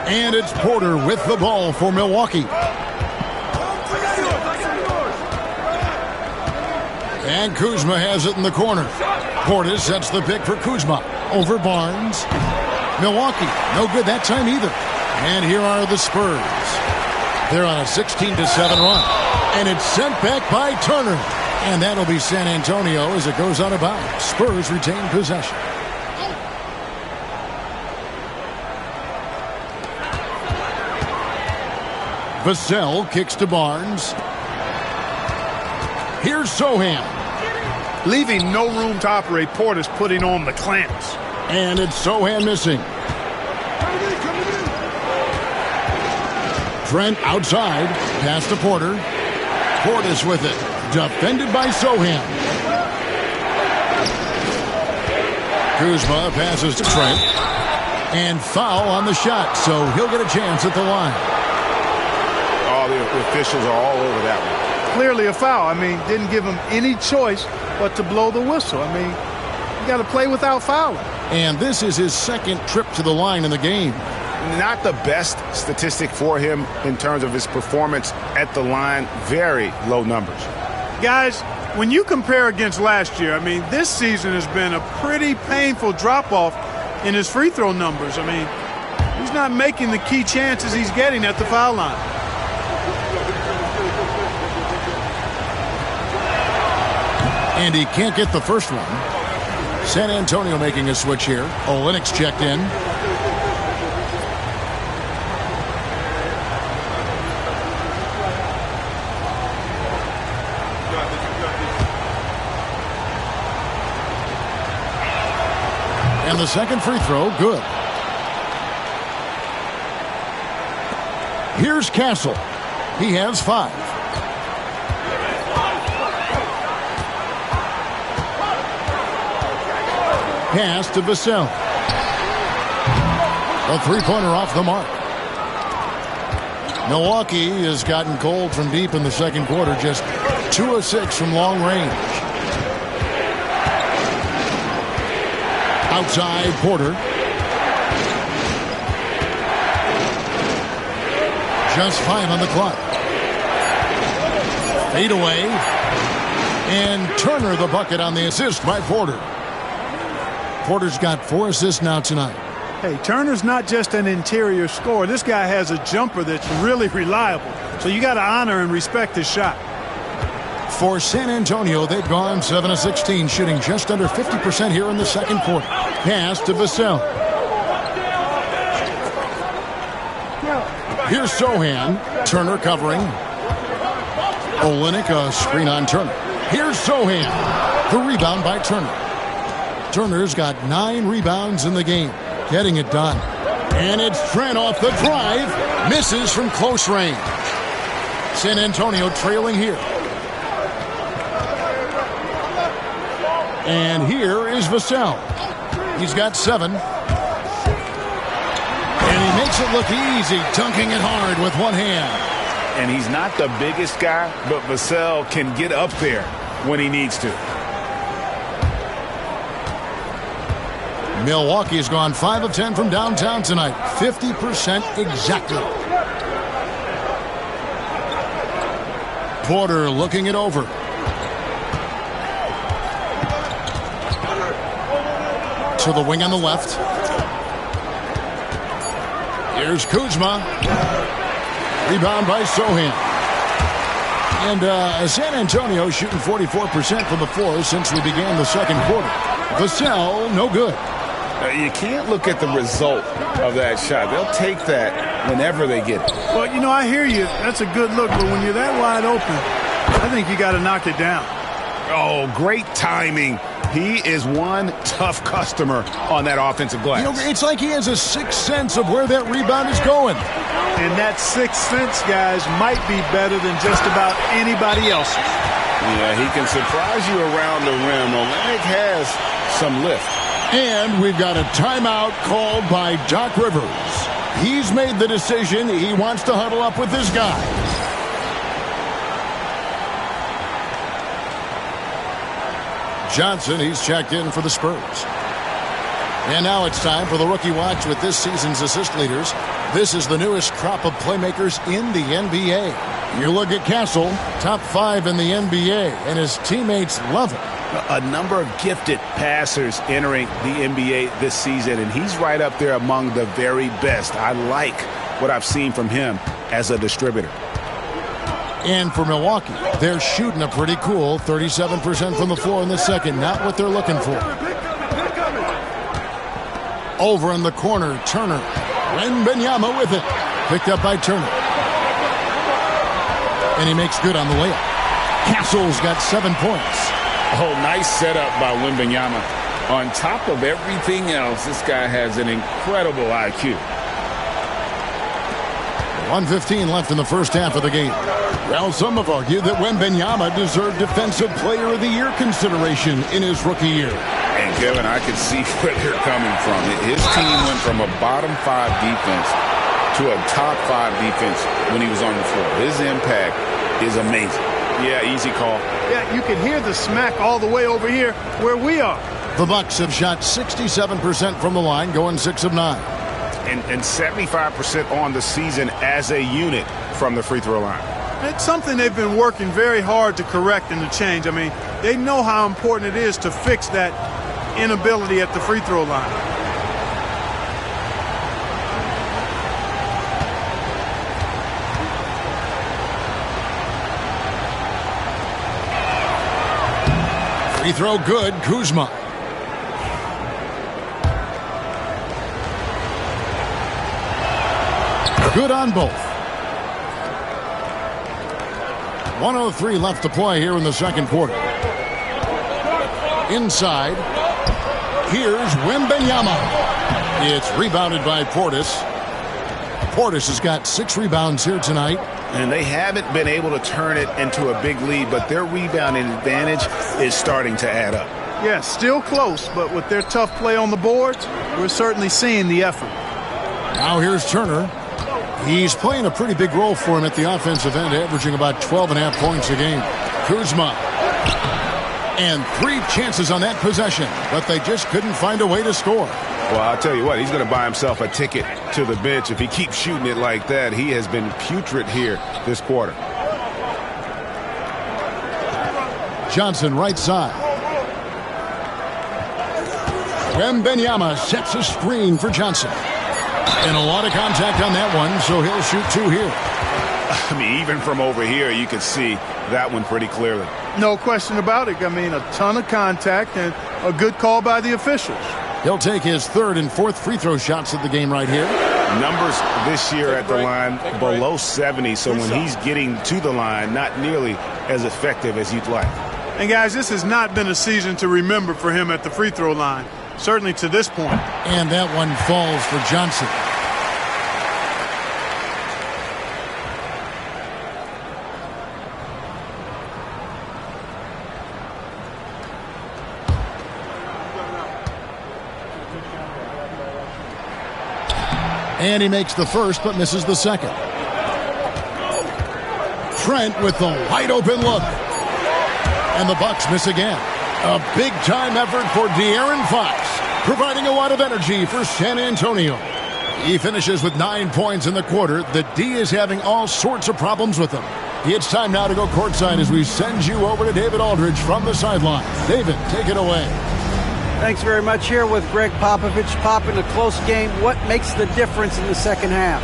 And it's Porter with the ball for Milwaukee. And Kuzma has it in the corner. Portis sets the pick for Kuzma. Over Barnes. Milwaukee, no good that time either. And here are the Spurs. They're on a 16-7 run. And it's sent back by Turner. And that'll be San Antonio as it goes out of bounds. Spurs retain possession. Vassell kicks to Barnes. Here's Sohan. Leaving no room to operate, Porter's putting on the clamps. And it's Sohan missing. Trent outside. Pass to Porter. Portis with it. Defended by Sohan. Kuzma passes to Trent. And foul on the shot, so he'll get a chance at the line. Oh, the officials are all over that one. Clearly a foul. I mean, didn't give him any choice but to blow the whistle. I mean, you got to play without fouling. And this is his second trip to the line in the game. Not the best statistic for him in terms of his performance at the line. Very low numbers. Guys, when you compare against last year, I mean, this season has been a pretty painful drop-off in his free throw numbers. I mean, he's not making the key chances he's getting at the foul line. And he can't get the first one. San Antonio making a switch here. Olynyk's checked in. And the second free throw, good. Here's Castle. He has 5. Pass to Vassell. A three-pointer off the mark. Milwaukee has gotten cold from deep in the second quarter. Just 2 of 6 from long range. Outside Porter. Just 5 on the clock. Fade away. And Turner the bucket on the assist by Porter. Porter's got 4 assists now tonight. Hey, Turner's not just an interior scorer. This guy has a jumper that's really reliable. So you got to honor and respect his shot. For San Antonio, they've gone 7 of 16, shooting just under 50% here in the second quarter. Pass to Vassell. Here's Sohan. Turner covering. Olynyk, a screen on Turner. Here's Sohan. The rebound by Turner. Turner's got 9 rebounds in the game. Getting it done. And it's Trent off the drive. Misses from close range. San Antonio trailing here. And here is Vassell. He's got 7. And he makes it look easy, dunking it hard with one hand. And he's not the biggest guy, but Vassell can get up there when he needs to. Milwaukee has gone 5 of 10 from downtown tonight. 50% exactly. Porter looking it over. to the wing on the left. Here's Kuzma. Rebound by Sohan. And San Antonio shooting 44% from the floor since we began the second quarter. Vassell, no good. You can't look at the result of that shot. They'll take that whenever they get it. Well, you know, I hear you. That's a good look, but when you're that wide open, I think you got to knock it down. Oh, great timing. He is one tough customer on that offensive glass. You know, it's like he has a sixth sense of where that rebound is going. And that sixth sense, guys, might be better than just about anybody else's. Yeah, he can surprise you around the rim. Olenek has some lift. And we've got a timeout called by Doc Rivers. He's made the decision. He wants to huddle up with his guys. Johnson, he's checked in for the Spurs. And now it's time for the Rookie Watch with this season's assist leaders. This is the newest crop of playmakers in the NBA. You look at Castle, top 5 in the NBA, and his teammates love him. A number of gifted passers entering the NBA this season, and he's right up there among the very best. I like what I've seen from him as a distributor. And for Milwaukee, they're shooting a pretty cool 37% from the floor in the second. Not what they're looking for. Over in the corner, Turner. Wembanyama with it. Picked up by Turner. And he makes good on the layup. Castle's got 7 points. Oh, nice setup by Wembanyama. On top of everything else, this guy has an incredible IQ. 1:15 left in the first half of the game. Well, some have argued that Wembanyama deserved Defensive Player of the Year consideration in his rookie year. And, Kevin, I can see where they're coming from. His team went from a bottom 5 defense to a top 5 defense when he was on the floor. His impact is amazing. Yeah, easy call. Yeah, you can hear the smack all the way over here where we are. The Bucks have shot 67% from the line, going 6 of 9. And 75% on the season as a unit from the free throw line. It's something they've been working very hard to correct and to change. I mean, they know how important it is to fix that inability at the free throw line. Free throw good, Kuzma. Good on both. 1:03 left to play here in the second quarter. Inside. Here's Wembanyama. It's rebounded by Portis. Portis has got 6 rebounds here tonight. And they haven't been able to turn it into a big lead, but their rebounding advantage is starting to add up. Yeah, still close, but with their tough play on the boards, we're certainly seeing the effort. Now here's Turner. He's playing a pretty big role for him at the offensive end, averaging about 12.5 points a game. Kuzma. And 3 chances on that possession, but they just couldn't find a way to score. Well, I'll tell you what, he's going to buy himself a ticket to the bench. If he keeps shooting it like that, he has been putrid here this quarter. Johnson right side. Wembanyama sets a screen for Johnson. And a lot of contact on that one, so he'll shoot 2 here. I mean, even from over here, you can see that one pretty clearly. No question about it. I mean, a ton of contact and a good call by the officials. He'll take his 3rd and 4th free throw shots at the game right here. Numbers this year at the line below 70, so when he's getting to the line, not nearly as effective as you'd like. And, guys, this has not been a season to remember for him at the free throw line, certainly to this point. And that one falls for Johnson. And he makes the first, but misses the second. Trent with the wide open look. And the Bucks miss again. A big-time effort for De'Aaron Fox, providing a lot of energy for San Antonio. He finishes with 9 points in the quarter. The D is having all sorts of problems with him. It's time now to go courtside as we send you over to David Aldridge from the sideline. David, take it away. Thanks very much. Here with Greg Popovich. Pop, in a close game, what makes the difference in the second half?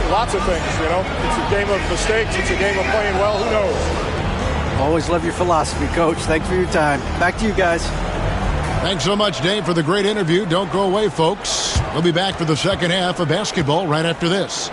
Lots of things, you know. It's a game of mistakes. It's a game of playing well. Who knows? Always love your philosophy, Coach. Thanks for your time. Back to you guys. Thanks so much, Dave, for the great interview. Don't go away, folks. We'll be back for the second half of basketball right after this.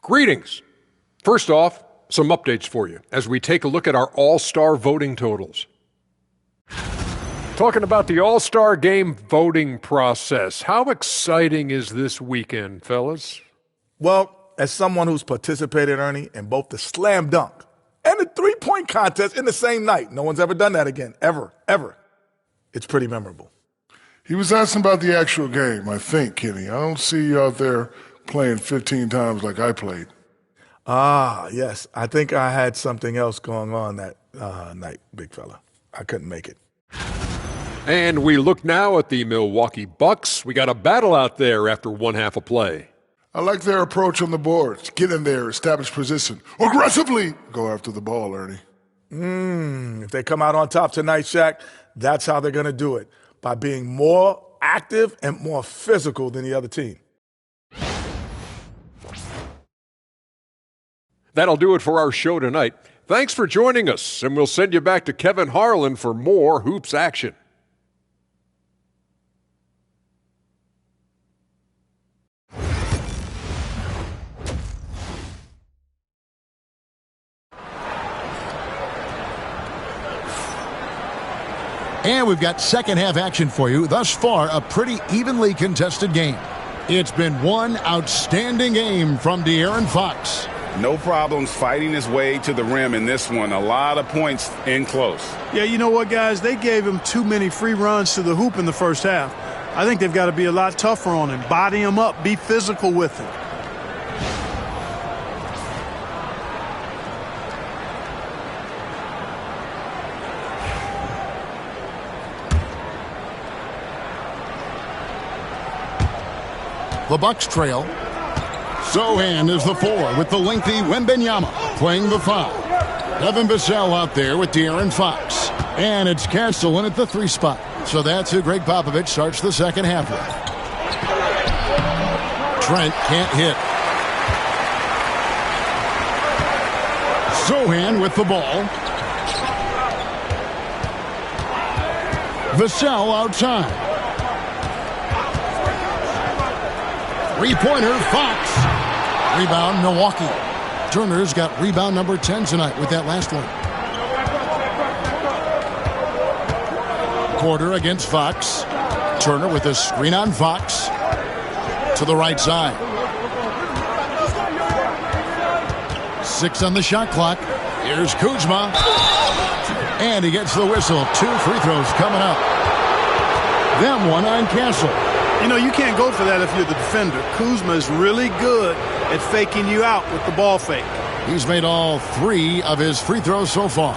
Greetings. First off, some updates for you as we take a look at our All-Star voting totals. Talking about the All-Star Game voting process. How exciting is this weekend, fellas? Well, as someone who's participated, Ernie, in both the slam dunk and the three-point contest in the same night, no one's ever done that again, ever. It's pretty memorable. He was asking about the actual game, I think, Kenny. I don't see you out there playing 15 times like I played. Ah, yes. I think I had something else going on that night, big fella. I couldn't make it. And we look now at the Milwaukee Bucks. We got a battle out there after one half of play. I like their approach on the boards. Get in there, establish position. Aggressively go after the ball, Ernie. If they come out on top tonight, Shaq, that's how they're going to do it, by being more active and more physical than the other team. That'll do it for our show tonight. Thanks for joining us, and we'll send you back to Kevin Harlan for more hoops action. And we've got second half action for you. Thus far, a pretty evenly contested game. It's been one outstanding game from De'Aaron Fox. No problems fighting his way to the rim in this one. A lot of points in close. Yeah, you know what, guys? They gave him too many free runs to the hoop in the first half. I think they've got to be a lot tougher on him. Body him up. Be physical with him. The Bucks trail. Sohan is the 4 with the lengthy Wembanyama playing the 5. Devin Vassell out there with De'Aaron Fox. And it's Castle in at the 3 spot. So that's who Greg Popovich starts the second half with. Trent can't hit. Sohan with the ball. Vassell outside. Three-pointer, Fox. Rebound, Milwaukee. Turner's got rebound number 10 tonight with that last one. Porter against Fox. Turner with a screen on Fox. To the right side. 6 on the shot clock. Here's Kuzma. And he gets the whistle. 2 free throws coming up. Them one on Castle. You know, you can't go for that if you're the defender. Kuzma is really good at faking you out with the ball fake. He's made all 3 of his free throws so far.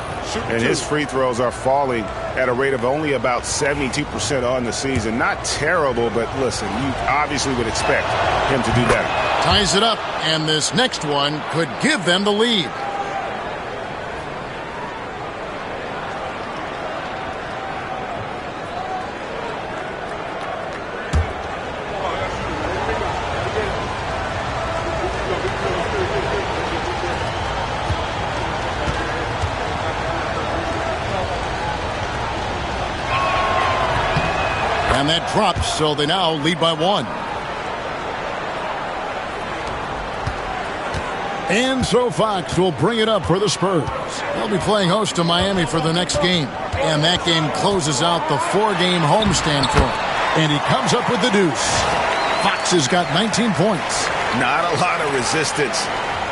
And his free throws are falling at a rate of only about 72% on the season. Not terrible, but listen, you obviously would expect him to do better. Ties it up, and this next one could give them the lead. And that drops, so they now lead by 1. And so Fox will bring it up for the Spurs. They'll be playing host to Miami for the next game. And that game closes out the 4-game homestand for him. And he comes up with the deuce. Fox has got 19 points. Not a lot of resistance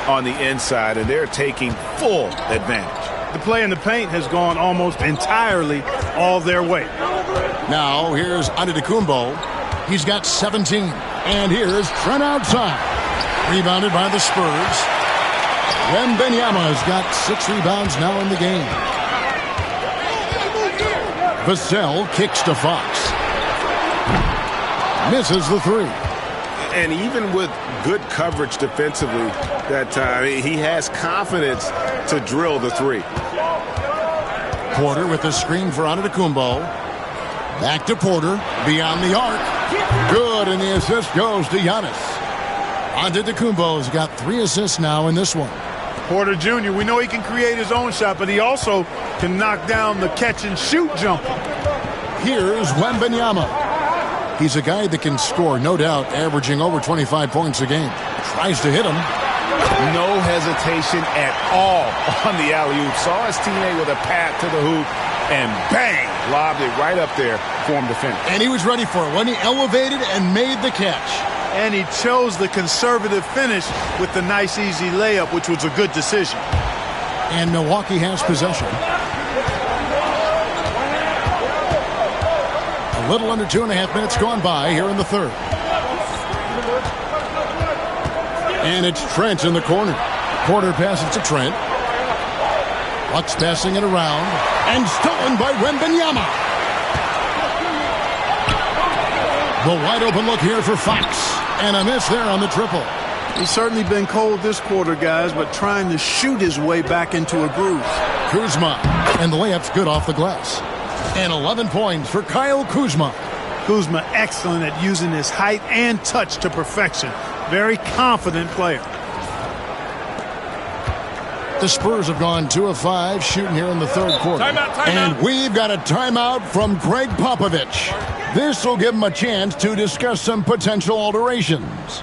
on the inside, and they're taking full advantage. The play in the paint has gone almost entirely all their way. Now here's Antetokounmpo. He's got 17. And here's Trent outside. Rebounded by the Spurs. Wembanyama has got 6 rebounds now in the game. Vassell kicks to Fox. Misses the 3. And even with good coverage defensively that time, he has confidence to drill the 3. Porter with the screen for Antetokounmpo. Back to Porter. Beyond the arc. Good, and the assist goes to Giannis. Antetokounmpo's got 3 assists now in this one. Porter Jr., we know he can create his own shot, but he also can knock down the catch-and-shoot jumper. Here's Wembanyama. He's a guy that can score, no doubt, averaging over 25 points a game. Tries to hit him. No hesitation at all on the alley-oop. Saw his teammate with a path to the hoop, and bang, lobbed it right up there for him to finish. And he was ready for it when he elevated and made the catch. And he chose the conservative finish with the nice, easy layup, which was a good decision. And Milwaukee has possession. A little under 2.5 minutes gone by here in the third. And it's Trent in the corner. Porter passes to Trent. Bucks passing it around. And stolen by Wembanyama. The wide open look here for Fox. And a miss there on the triple. He's certainly been cold this quarter, guys, but trying to shoot his way back into a groove. Kuzma. And the layup's good off the glass. And 11 points for Kyle Kuzma. Kuzma excellent at using his height and touch to perfection. Very confident player. The Spurs have gone 2 of 5 shooting here in the third quarter. Timeout. And we've got a timeout from Greg Popovich. This will give him a chance to discuss some potential alterations.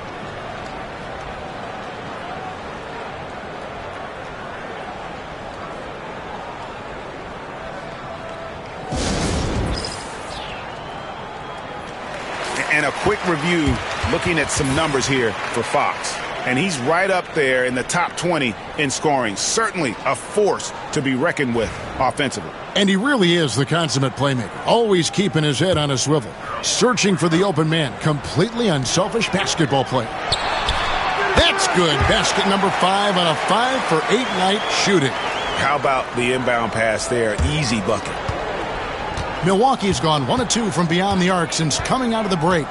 And a quick review looking at some numbers here for Fox. And he's right up there in the top 20 in scoring. Certainly a force to be reckoned with offensively. And he really is the consummate playmaker. Always keeping his head on a swivel. Searching for the open man. Completely unselfish basketball player. That's good. Basket number 5 on a 5-for-8 night shooting. How about the inbound pass there? Easy bucket. Milwaukee's gone 1 of 2 from beyond the arc since coming out of the break.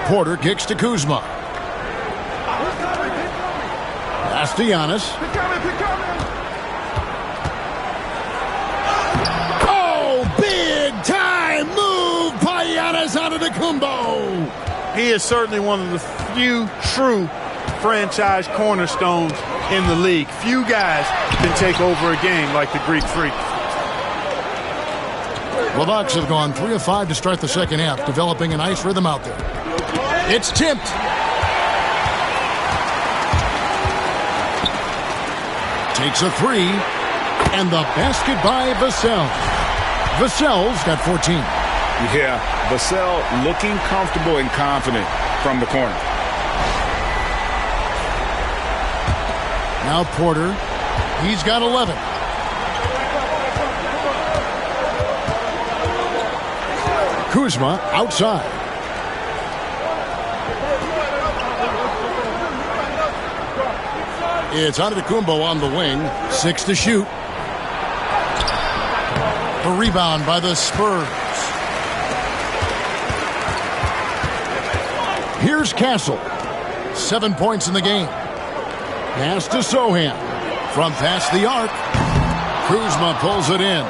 Porter kicks to Kuzma. Pass to Giannis. Oh, big time move by Giannis Antetokounmpo. He is certainly one of the few true franchise cornerstones in the league. Few guys can take over a game like the Greek Freak. The Bucks have gone 3 of 5 to start the second half, developing a nice rhythm out there. It's tipped. Takes a 3. And the basket by Vassell. Vassell's got 14. Yeah, Vassell looking comfortable and confident from the corner. Now Porter. He's got 11. Kuzma outside. It's Antetokounmpo on the wing. 6 to shoot. The rebound by the Spurs. Here's Castle. 7 points in the game. Pass to Sohan. From past the arc. Kuzma pulls it in.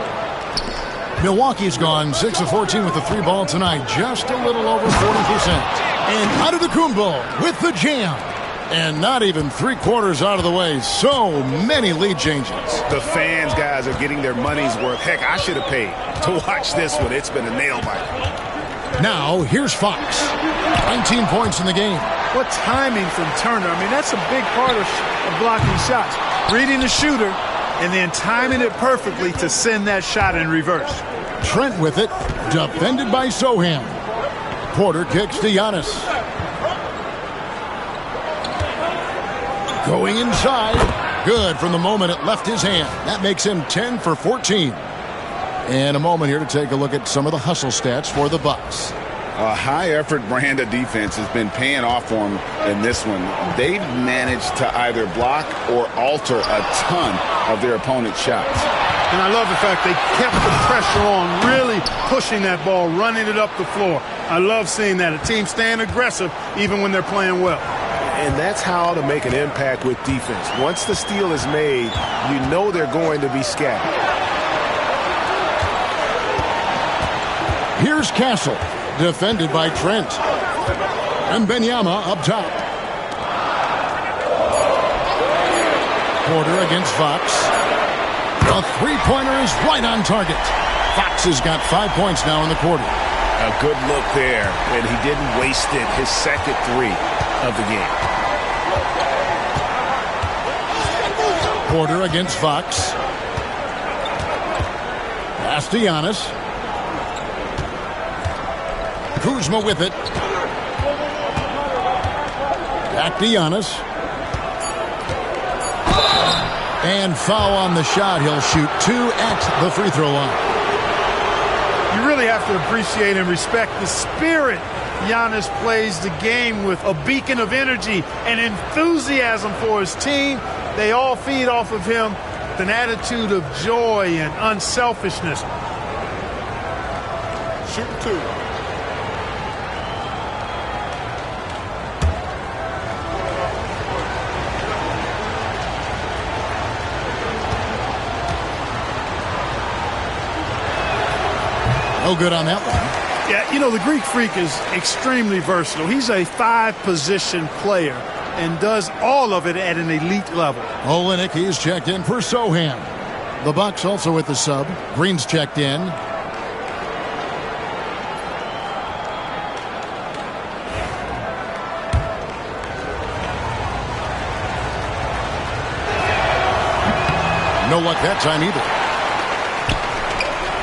Milwaukee's gone 6 of 14 with the 3 ball tonight. Just a little over 40%. And Antetokounmpo with the jam. And not even 3/4 out of the way. So many lead changes. The fans, guys, are getting their money's worth. Heck, I should have paid to watch this one. It's been a nail-biter. Now, here's Fox. 19 points in the game. What timing from Turner. I mean, that's a big part of blocking shots. Reading the shooter and then timing it perfectly to send that shot in reverse. Trent with it. Defended by Sohan. Porter kicks to Giannis. Going inside. Good from the moment it left his hand. That makes him 10 for 14. And a moment here to take a look at some of the hustle stats for the Bucks. A high-effort brand of defense has been paying off for them in this one. They've managed to either block or alter a ton of their opponent's shots. And I love the fact they kept the pressure on, really pushing that ball, running it up the floor. I love seeing that. A team staying aggressive even when they're playing well. And that's how to make an impact with defense. Once the steal is made, you know they're going to be scattered. Here's Castle, defended by Trent. And Wembanyama up top. Porter against Fox. A three-pointer is right on target. Fox has got 5 points now in the quarter. A good look there, and he didn't waste it. His second three of the game. Porter against Fox. Pass to Giannis. Kuzma with it. Back to Giannis. And foul on the shot. He'll shoot 2 at the free throw line. You really have to appreciate and respect the spirit Giannis plays the game with. A beacon of energy and enthusiasm for his team. They all feed off of him with an attitude of joy and unselfishness. Shooting 2. No good on that one. Yeah, you know, the Greek Freak is extremely versatile. He's a 5-position player and does all of it at an elite level. Olynyk, he's checked in for Sohan. The Bucks also with the sub. Green's checked in. No luck that time either.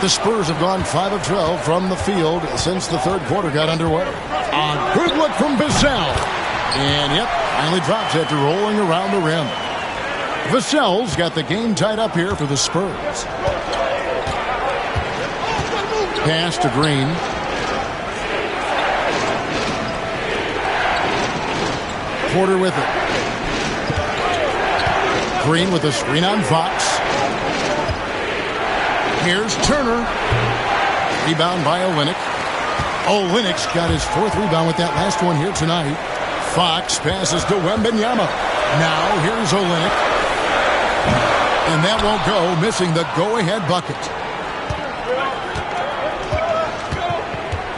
The Spurs have gone 5 of 12 from the field since the third quarter got underway. A good look from Vassell. And, yep, finally drops after rolling around the rim. Vassell's got the game tied up here for the Spurs. Pass to Green. Porter with it. Green with a screen on Fox. Here's Turner. Rebound by Olynyk. Olynyk's got his 4th rebound with that last one here tonight. Fox passes to Wembanyama. Now here's Olynyk. And that won't go, missing the go-ahead bucket.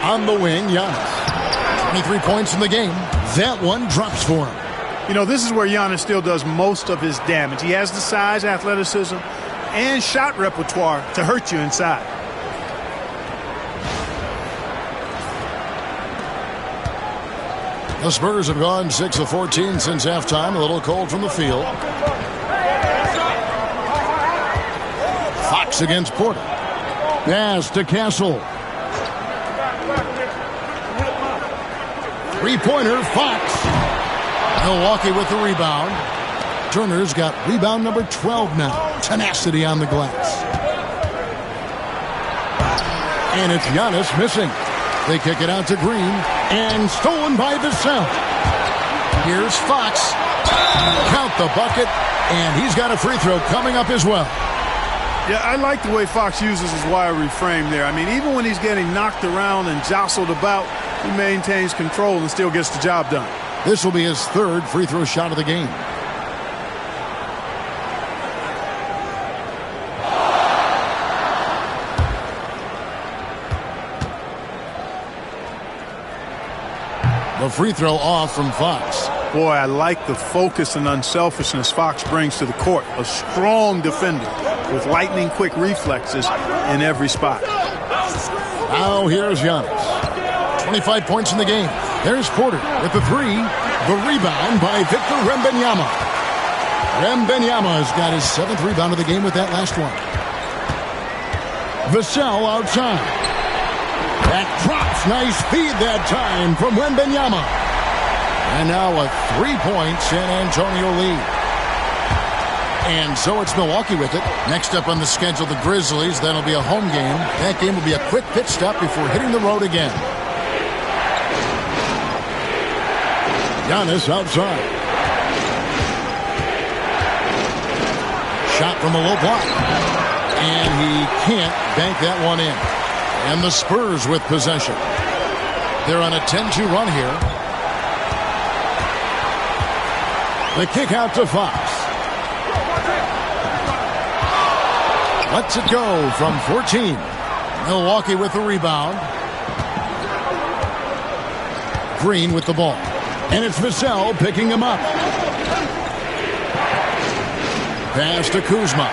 On the wing, Giannis. 23 points in the game. That one drops for him. You know, this is where Giannis still does most of his damage. He has the size, athleticism, and shot repertoire to hurt you inside. The Spurs have gone 6 of 14 since halftime. A little cold from the field. Fox against Porter. Pass to Castle. Three-pointer, Fox. Milwaukee with the rebound. Turner's got rebound number 12 now. Tenacity on the glass. And it's Giannis missing. They kick it out to Green. And stolen by Vassell. Here's Fox. Count the bucket. And he's got a free throw coming up as well. Yeah, I like the way Fox uses his wiry frame there. I mean, even when he's getting knocked around and jostled about, he maintains control and still gets the job done. This will be his 3rd free throw shot of the game. The free throw off from Fox. Boy, I like the focus and unselfishness Fox brings to the court. A strong defender with lightning-quick reflexes in every spot. Now here's Giannis. 25 points in the game. There's Porter with the 3. The rebound by Victor Wembanyama. Wembanyama has got his 7th rebound of the game with that last one. Vassell outside. That drops. Nice feed that time from Wembanyama. And now a 3-point San Antonio lead. And so it's Milwaukee with it. Next up on the schedule, the Grizzlies. That'll be a home game. That game will be a quick pit stop before hitting the road again. Giannis outside. Shot from a low block. And he can't bank that one in. And the Spurs with possession. They're on a 10-2 run here. The kick out to Fox. Lets it go from 14. Milwaukee with the rebound. Green with the ball. And it's Vassell picking him up. Pass to Kuzma.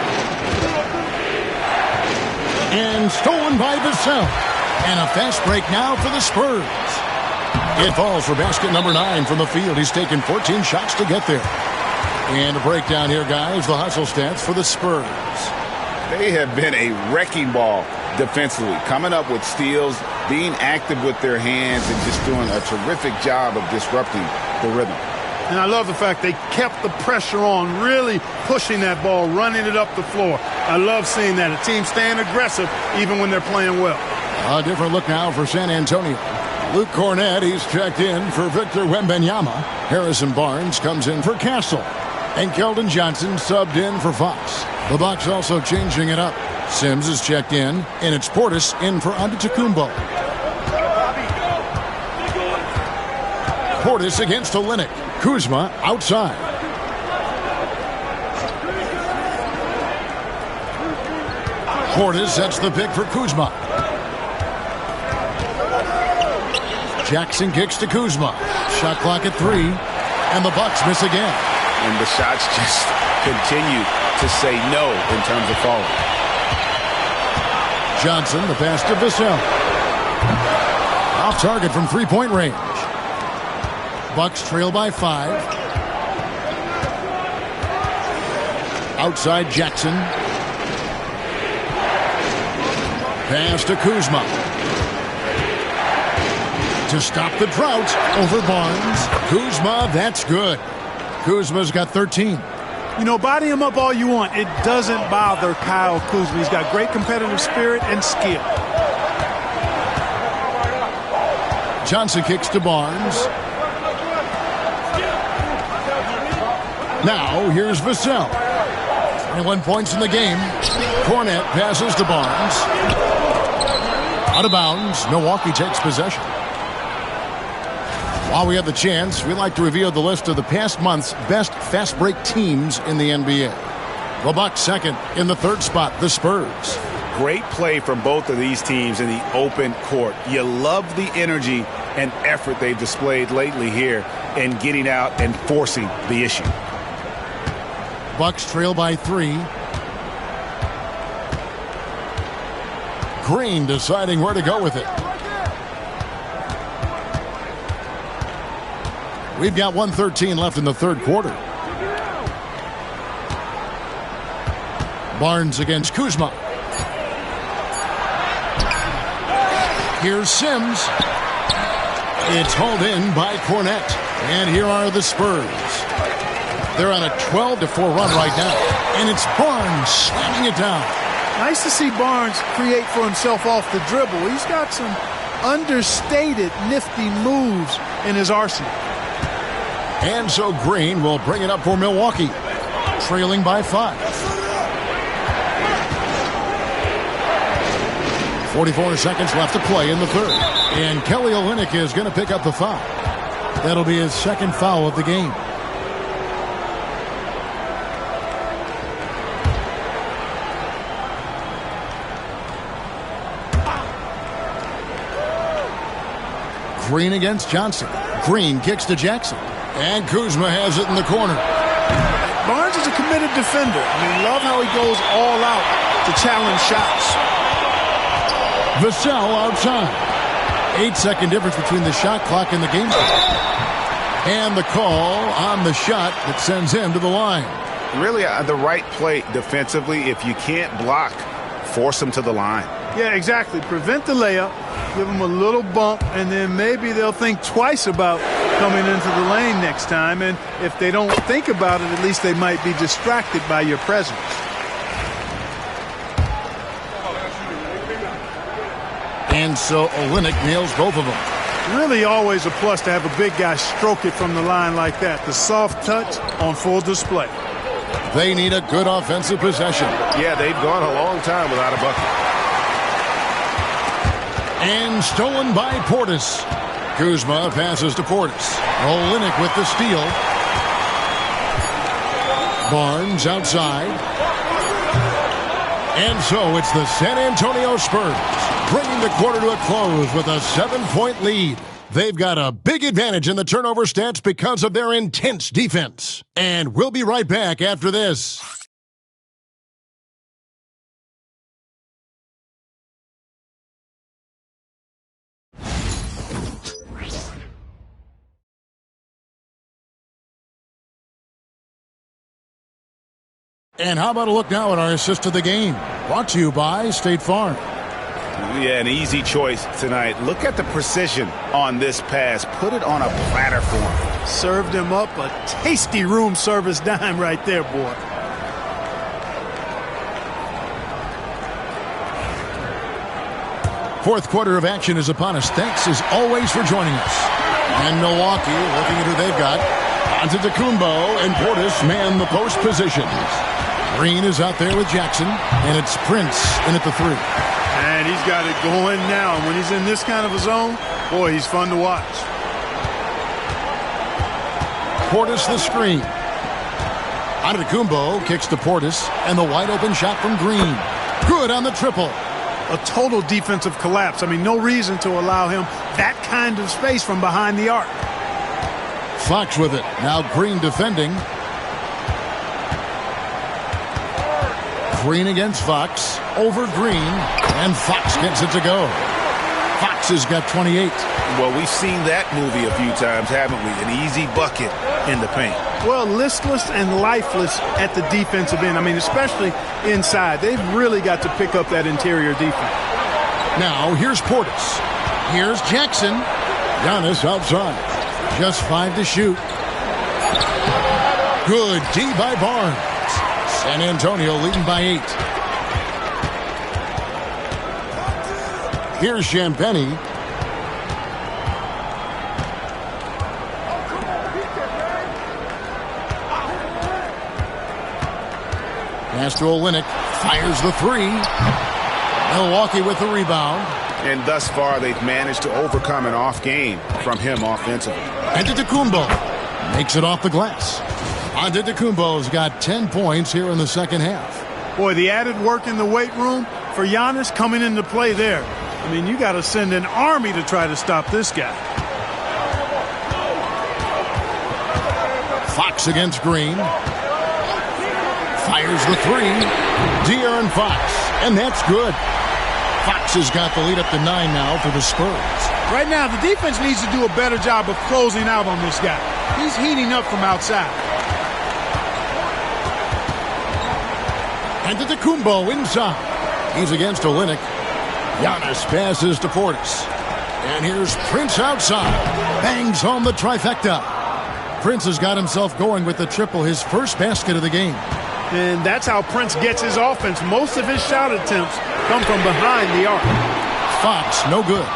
And stolen by Vassell. And a fast break now for the Spurs. It falls for basket number 9 from the field. He's taken 14 shots to get there. And a breakdown here, guys. The hustle stats for the Spurs. They have been a wrecking ball defensively, coming up with steals, being active with their hands, and just doing a terrific job of disrupting the rhythm. And I love the fact they kept the pressure on, really pushing that ball, running it up the floor. I love seeing that. A team staying aggressive even when they're playing well. A different look now for San Antonio. Luke Cornett, he's checked in for Victor Wembanyama. Harrison Barnes comes in for Castle. And Keldon Johnson subbed in for Fox. The Bucks also changing it up. Sims is checked in, and it's Portis in for Antetokounmpo. Portis against Olynyk. Kuzma outside. Portis sets the pick for Kuzma. Jackson kicks to Kuzma. Shot clock at 3, and the Bucks miss again. And the shots just continue to say no in terms of falling. Johnson, the pass to Vassell. Off target from 3-point range. Bucks trail by 5. Outside Jackson. Pass to Kuzma. To stop the drought over Barnes. Kuzma, that's good. Kuzma's got 13. You know, body him up all you want. It doesn't bother Kyle Kuzma. He's got great competitive spirit and skill. Johnson kicks to Barnes. Now, here's Vassell. 21 points in the game. Cornett passes to Barnes. Out of bounds. Milwaukee takes possession. While we have the chance, we like to reveal the list of the past month's best fast break teams in the NBA. The Bucks second. In the third spot, the Spurs. Great play from both of these teams in the open court. You love the energy and effort they've displayed lately here in getting out and forcing the issue. Bucks trail by 3. Green deciding where to go with it. We've got 1:13 left in the third quarter. Barnes against Kuzma. Here's Sims. It's hauled in by Cornett. And here are the Spurs. They're on a 12-4 run right now. And it's Barnes slamming it down. Nice to see Barnes create for himself off the dribble. He's got some understated, nifty moves in his arsenal. And so Green will bring it up for Milwaukee, trailing by 5. 44 seconds left to play in the third. And Kelly Olynyk is going to pick up the foul. That'll be his second foul of the game. Green against Johnson. Green kicks to Jackson. And Kuzma has it in the corner. Barnes is a committed defender. I mean, love how he goes all out to challenge shots. Vassell outside. 8-second difference between the shot clock and the game clock. And the call on the shot that sends him to the line. Really the right play defensively. If you can't block, force him to the line. Yeah, exactly. Prevent the layup, give him a little bump, and then maybe they'll think twice about coming into the lane next time, and if they don't think about it, at least they might be distracted by your presence. And so Olynyk nails both of them. Really always a plus to have a big guy stroke it from the line like that. The soft touch on full display. They need a good offensive possession. Yeah, they've gone a long time without a bucket. And stolen by Portis. Kuzma passes to Portis. Olynyk with the steal. Barnes outside. And so it's the San Antonio Spurs bringing the quarter to a close with a 7-point lead. They've got a big advantage in the turnover stats because of their intense defense. And we'll be right back after this. And how about a look now at our assist of the game? Brought to you by State Farm. Yeah, an easy choice tonight. Look at the precision on this pass. Put it on a platter for him. Served him up a tasty room service dime right there, boy. Fourth quarter of action is upon us. Thanks as always for joining us. And Milwaukee, looking at who they've got. AT&TCenter and Portis man the post positions. Green is out there with Jackson, and it's Prince in at the 3. And he's got it going now. And when he's in this kind of a zone, boy, he's fun to watch. Portis the screen. AT&TCenter kicks to Portis, and the wide open shot from Green. Good on the triple. A total defensive collapse. I mean, no reason to allow him that kind of space from behind the arc. Fox with it. Now Green defending. Green against Fox. Over Green. And Fox gets it to go. Fox has got 28. Well, we've seen that movie a few times, haven't we? An easy bucket in the paint. Well, listless and lifeless at the defensive end. I mean, especially inside. They've really got to pick up that interior defense. Now, here's Portis. Here's Jackson. Giannis outside. Just 5 to shoot. Good D by Barnes. San Antonio leading by 8. Here's Champagnie. Pass to Olynyk. Fires the 3. Milwaukee with the rebound. And thus far, they've managed to overcome an off game from him offensively. AT&TCenter makes it off the glass. AT&TCenter's got 10 points here in the second half. Boy, the added work in the weight room for Giannis coming into play there. I mean, you got to send an army to try to stop this guy. Fox against Green. Fires the 3. De'Aaron Fox. And that's good. Fox has got the lead up to 9 now for the Spurs. Right now, the defense needs to do a better job of closing out on this guy. He's heating up from outside. AT&TCenter inside. He's against Olynyk. Giannis passes to Portis. And here's Prince outside. Bangs home the trifecta. Prince has got himself going with the triple, his first basket of the game. And that's how Prince gets his offense. Most of his shot attempts come from behind the arc. Fox, no good.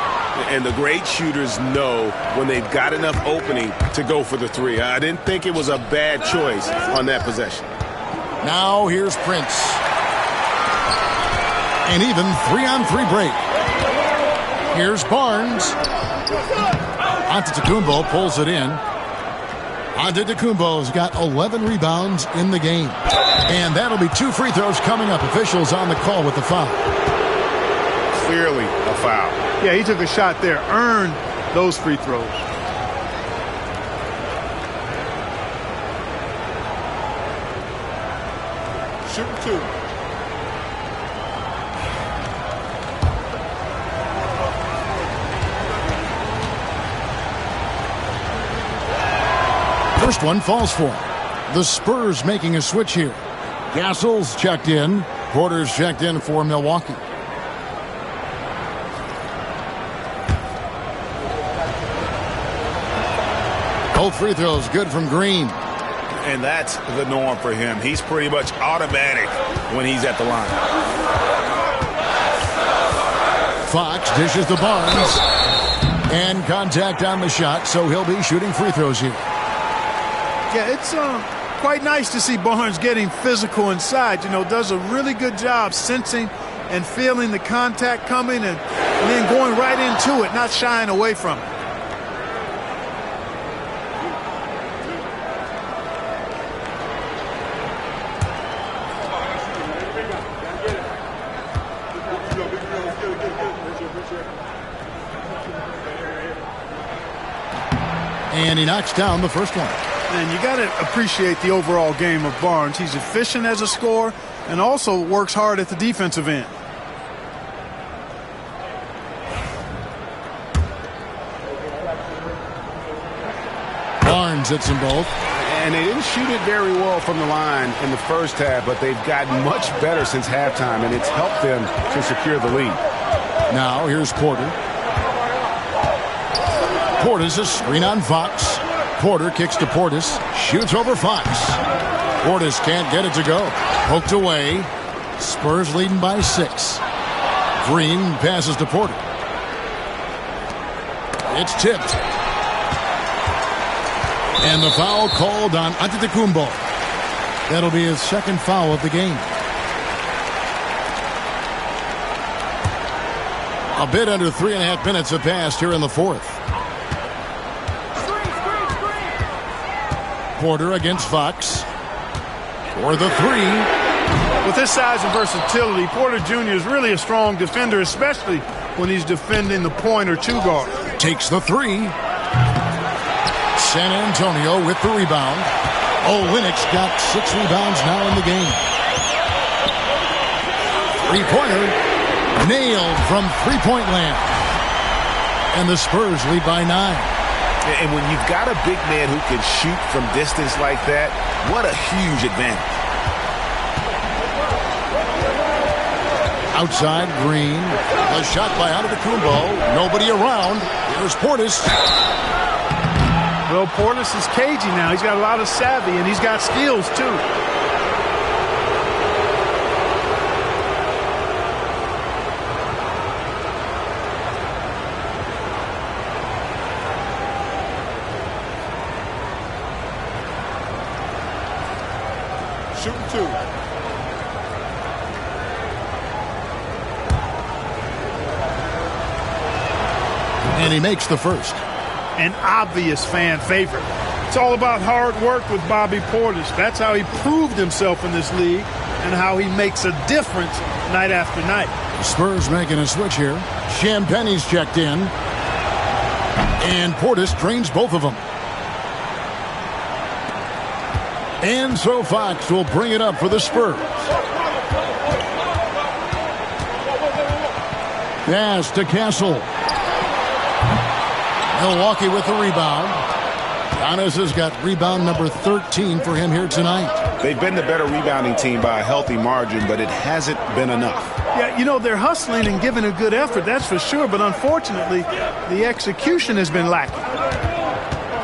And the great shooters know when they've got enough opening to go for the 3. I didn't think it was a bad choice on that possession. Now here's Prince. An even 3-on-3 break. Here's Barnes. AT&TCenter pulls it in. AT&TCenter's got 11 rebounds in the game. And that'll be 2 free throws coming up. Officials on the call with the foul. Clearly a foul. Yeah, he took a shot there. Earned those free throws. Shooting 2. First one falls for him. The Spurs making a switch here. Gassol's checked in. Porter's checked in for Milwaukee. Both free throws good from Green. And that's the norm for him. He's pretty much automatic when he's at the line. Fox dishes to Barnes. And contact on the shot, so he'll be shooting free throws here. Yeah, it's quite nice to see Barnes getting physical inside. You know, does a really good job sensing and feeling the contact coming and then going right into it, not shying away from it. And he knocks down the first one. And you got to appreciate the overall game of Barnes. He's efficient as a scorer and also works hard at the defensive end. Barnes hits them both. And they didn't shoot it very well from the line in the first half, but they've gotten much better since halftime, and it's helped them to secure the lead. Now here's Porter. Portis a screen on Fox. Porter kicks to Portis. Shoots over Fox. Portis can't get it to go. Poked away. Spurs leading by 6. Green passes to Porter. It's tipped. And the foul called on AT&TCenter. That'll be his second foul of the game. A bit under 3.5 minutes have passed here in the fourth. Porter against Fox for the 3. With his size and versatility, Porter Jr. is really a strong defender, especially when he's defending the point or two guard. Takes the 3. San Antonio with the rebound. Olynyk got 6 rebounds now in the game. Three-pointer nailed from three-point land. And the Spurs lead by 9. And when you've got a big man who can shoot from distance like that, what a huge advantage. Outside, Green. A shot by AT&TCenter. Nobody around. Here's Portis. Well, Portis is cagey now. He's got a lot of savvy, and he's got skills, too. Shooting 2. And he makes the first. An obvious fan favorite. It's all about hard work with Bobby Portis. That's how he proved himself in this league and how he makes a difference night after night. The Spurs making a switch here. Champagne's checked in. And Portis drains both of them. And so Fox will bring it up for the Spurs. Pass to Castle. Milwaukee with the rebound. Giannis has got rebound number 13 for him here tonight. They've been the better rebounding team by a healthy margin, but it hasn't been enough. Yeah, you know, they're hustling and giving a good effort, that's for sure, but unfortunately, the execution has been lacking.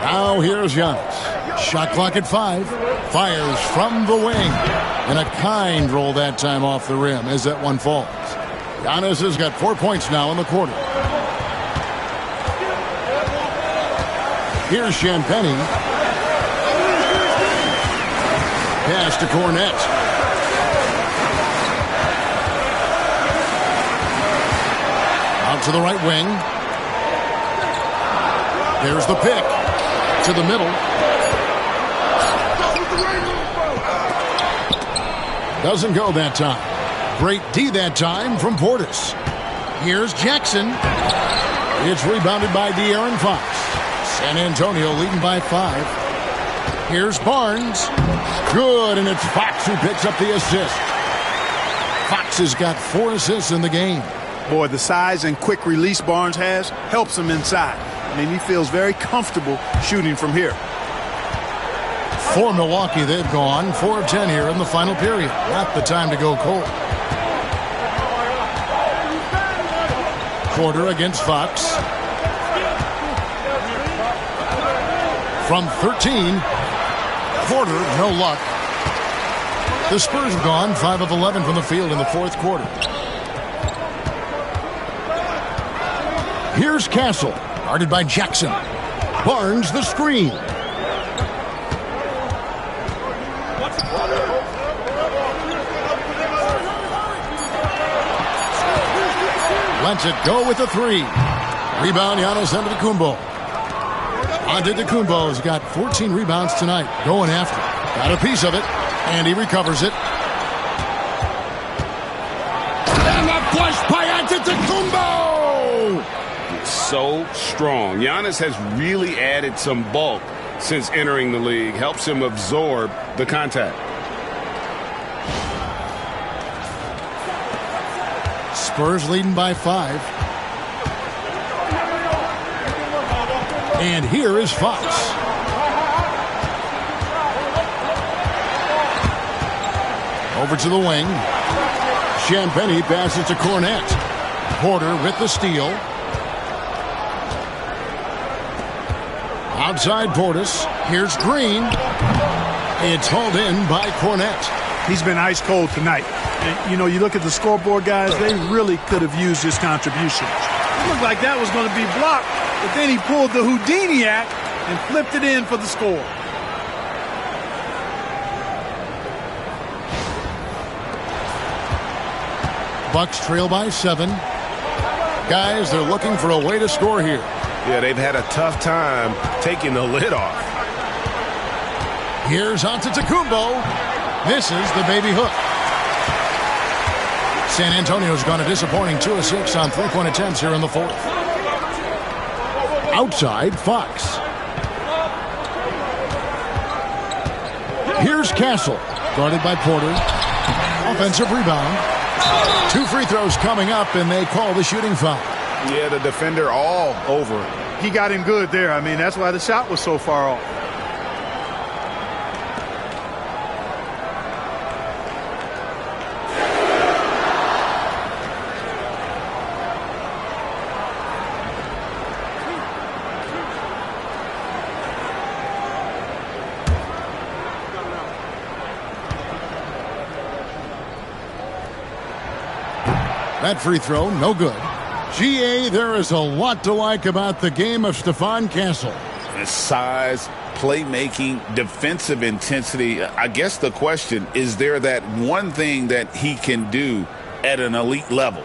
Now here's Giannis. Shot clock at 5. Fires from the wing. And a kind roll that time off the rim as that one falls. Giannis has got 4 points now in the quarter. Here's Champagnie. Pass to Cornette. Out to the right wing. There's the pick. To the middle. Doesn't go that time. Great D that time from Portis. Here's Jackson. It's rebounded by De'Aaron Fox. San Antonio leading by 5. Here's Barnes. Good, and it's Fox who picks up the assist. Fox has got 4 assists in the game. Boy, the size and quick release Barnes has helps him inside. I mean, he feels very comfortable shooting from here. For Milwaukee, they've gone 4 of 10 here in the final period. Not the time to go cold. Porter against Fox. From 13, Porter, no luck. The Spurs have gone 5 of 11 from the field in the fourth quarter. Here's Castle, guarded by Jackson. Barnes the screen. Lets it go with the three. Rebound, Giannis Antetokounmpo. Antetokounmpo's got 14 rebounds tonight. Going after it. Got a piece of it, and he recovers it. And the push by Antetokounmpo! So strong. Giannis has really added some bulk since entering the league. Helps him absorb the contact. Spurs leading by 5. And here is Fox. Over to the wing. Champagnie passes to Cornette. Porter with the steal. Outside Portis. Here's Green. It's hauled in by Cornette. He's been ice cold tonight. And, you know, you look at the scoreboard, guys, they really could have used his contribution. It looked like that was going to be blocked, but then he pulled the Houdini act and flipped it in for the score. Bucks trail by 7. Guys, they're looking for a way to score here. Yeah, they've had a tough time taking the lid off. Here's Antetokounmpo. This is the baby hook. San Antonio's gone a disappointing 2 of 6 on three-point attempts here in the fourth. Outside, Fox. Here's Castle, guarded by Porter. Offensive rebound. 2 free throws coming up, and they call the shooting foul. Yeah, the defender all over it. He got him good there. I mean, that's why the shot was so far off. That free throw, no good. GA, there is a lot to like about the game of Stephon Castle. His size, playmaking, defensive intensity. I guess the question, is there that one thing that he can do at an elite level?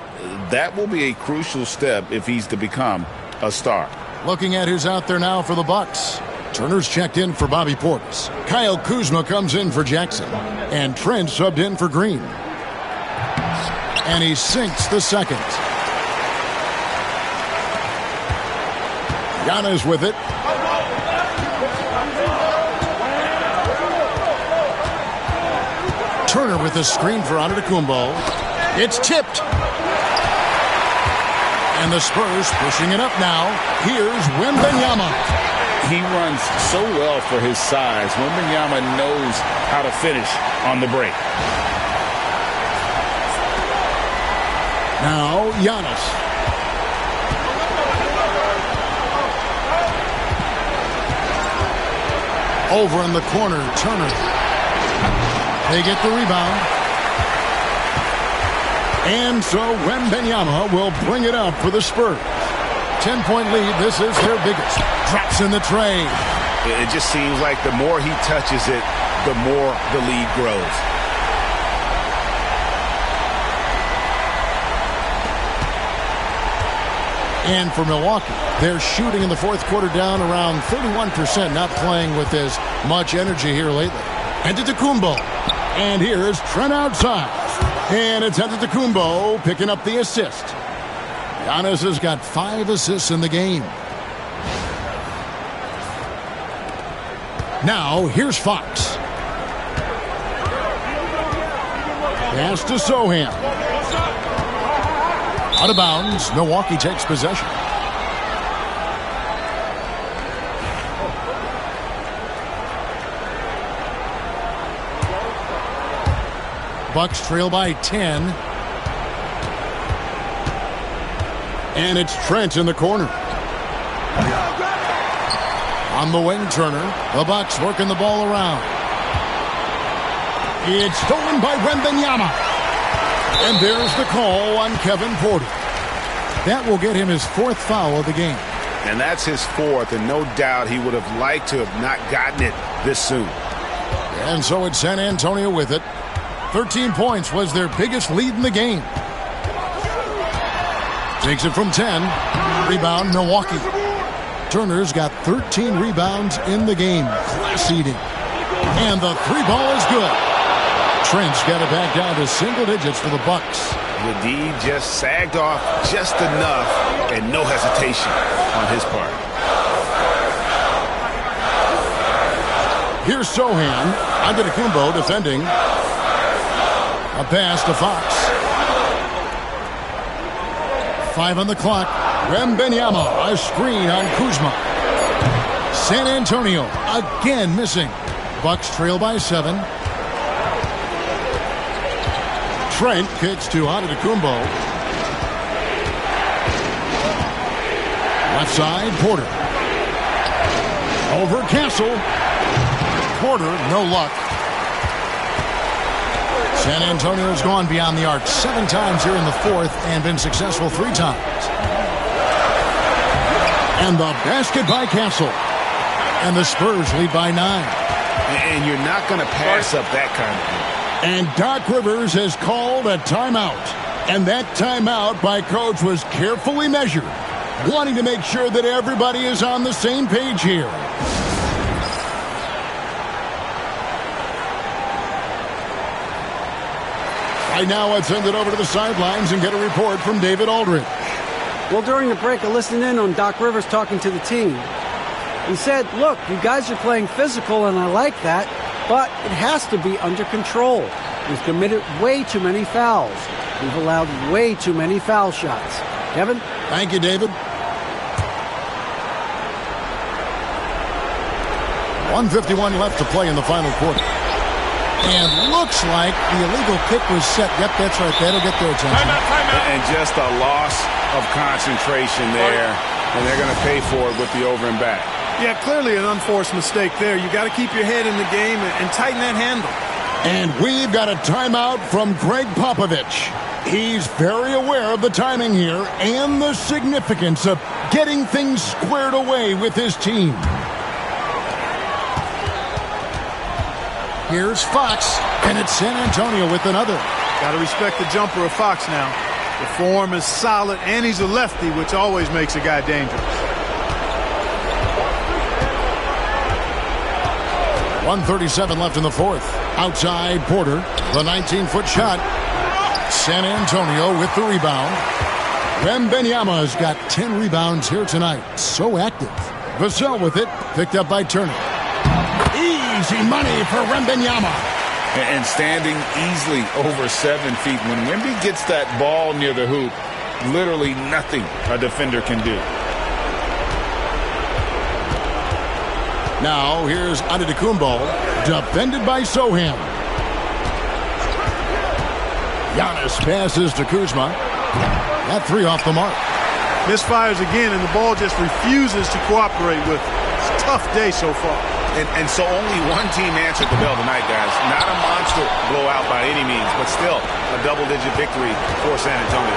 That will be a crucial step if he's to become a star. Looking at who's out there now for the Bucks. Turner's checked in for Bobby Portis. Kyle Kuzma comes in for Jackson. And Trent subbed in for Green. And he sinks the second. Giannis with it. Turner with the screen for Antetokounmpo. It's tipped. And the Spurs pushing it up now. Here's Wembanyama. He runs so well for his size. Wembanyama knows how to finish on the break. Now, Giannis. Over in the corner, Turner. They get the rebound. And so Wembanyama will bring it up for the Spurs. 10-point lead. This is their biggest. Drops in the tray. It just seems like the more he touches it, the more the lead grows. And for Milwaukee, they're shooting in the fourth quarter down around 31%, not playing with as much energy here lately. Antetokounmpo. And here's Trent outside. And it's Antetokounmpo picking up the assist. Giannis has got 5 assists in the game. Now, here's Fox. Pass to Sohan. Out of bounds. Milwaukee takes possession. Bucks trail by 10. And it's Trent in the corner. On the wing, Turner. The Bucks working the ball around. It's stolen by Wembanyama. And there's the call on Kevin Porter. That will get him his 4th foul of the game. And that's his 4th, and no doubt he would have liked to have not gotten it this soon. And so it's San Antonio with it. 13 points was their biggest lead in the game. Takes it from 10. Rebound, Milwaukee. Turner's got 13 rebounds in the game. Class eating. And the 3-ball is good. Trent's got it back down to single digits for the Bucks. The D just sagged off just enough, and no hesitation on his part. Here's Sohan. AT&TCenter defending. A pass to Fox. 5 on the clock. Wembanyama, a screen on Kuzma. San Antonio again missing. Bucks trail by 7. Trent kicks to AT&TCenter. Left side, Porter. Over Castle. Porter, no luck. San Antonio's gone beyond the arc 7 times here in the 4th and been successful 3 times. And the basket by Castle. And the Spurs lead by 9. And you're not going to pass up that kind of thing. And Doc Rivers has called a timeout. And that timeout by Coach was carefully measured, wanting to make sure that everybody is on the same page here. Right now, let's send it over to the sidelines and get a report from David Aldridge. Well, during the break, I listened in on Doc Rivers talking to the team. He said, look, you guys are playing physical, and I like that, but it has to be under control. We've committed way too many fouls. We've allowed way too many foul shots. Kevin? Thank you, David. 1:51 left to play in the final quarter. And looks like the illegal kick was set. Yep, that's right. That'll get their attention. And just a loss of concentration there. And they're going to pay for it with the over and back. Yeah, clearly an unforced mistake there. You got to keep your head in the game and tighten that handle. And we've got a timeout from Greg Popovich. He's very aware of the timing here and the significance of getting things squared away with his team. Here's Fox, and it's San Antonio with another. Got to respect the jumper of Fox now. The form is solid, and he's a lefty, which always makes a guy dangerous. 1:37 left in the 4th. Outside Porter, the 19-foot shot. San Antonio with the rebound. Wembanyama's got 10 rebounds here tonight. So active. Vassell with it, picked up by Turner. Easy money for Wembanyama. And standing easily over 7 feet. When Wemby gets that ball near the hoop, literally nothing a defender can do. Now here's AT&TCenter, defended by Sohan. Giannis passes to Kuzma. That 3 off the mark. Misfires again, and the ball just refuses to cooperate with it. It's a tough day so far. And so only one team answered the bell tonight, guys. Not a monster blowout by any means, but still a double-digit victory for San Antonio.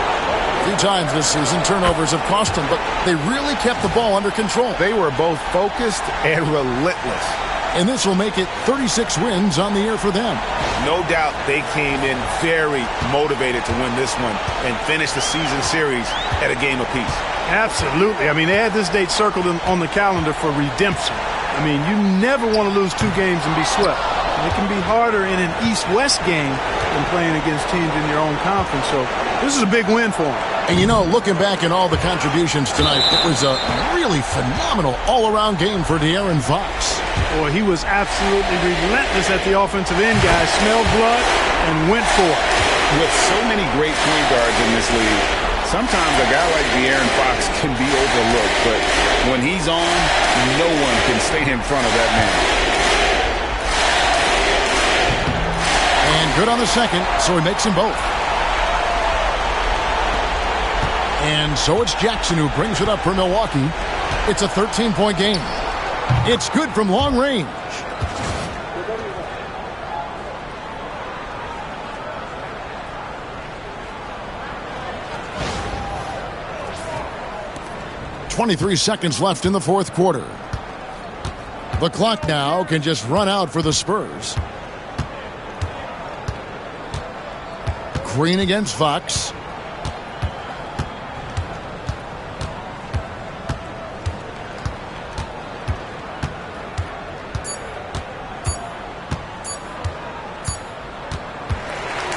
3 times this season, turnovers have cost them, but they really kept the ball under control. They were both focused and relentless. And this will make it 36 wins on the year for them. No doubt they came in very motivated to win this one and finish the season series at a game apiece. Absolutely. I mean, they had this date circled on the calendar for redemption. I mean, you never want to lose 2 games and be swept. And it can be harder in an East-West game than playing against teams in your own conference. So this is a big win for them. And, you know, looking back at all the contributions tonight, it was a really phenomenal all-around game for De'Aaron Fox. Boy, he was absolutely relentless at the offensive end, guys. Smelled blood and went for it. With so many great point guards in this league, sometimes a guy like De'Aaron Fox can be overlooked, but when he's on, no one can stay in front of that man. And good on the second, so he makes them both. And so it's Jackson who brings it up for Milwaukee. It's a 13-point game. It's good from long range. .23 seconds left in the fourth quarter. The clock now can just run out for the Spurs. Green against Fox.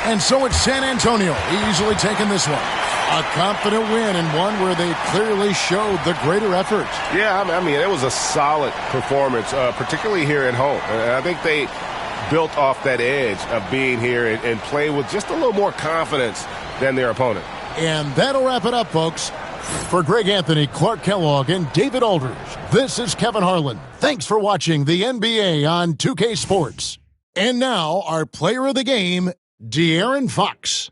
And so it's San Antonio easily taking this one. A confident win and one where they clearly showed the greater effort. Yeah, I mean, it was a solid performance, particularly here at home. And I think they built off that edge of being here and playing with just a little more confidence than their opponent. And that'll wrap it up, folks. For Greg Anthony, Clark Kellogg, and David Aldridge, this is Kevin Harlan. Thanks for watching the NBA on 2K Sports. And now, our player of the game, De'Aaron Fox.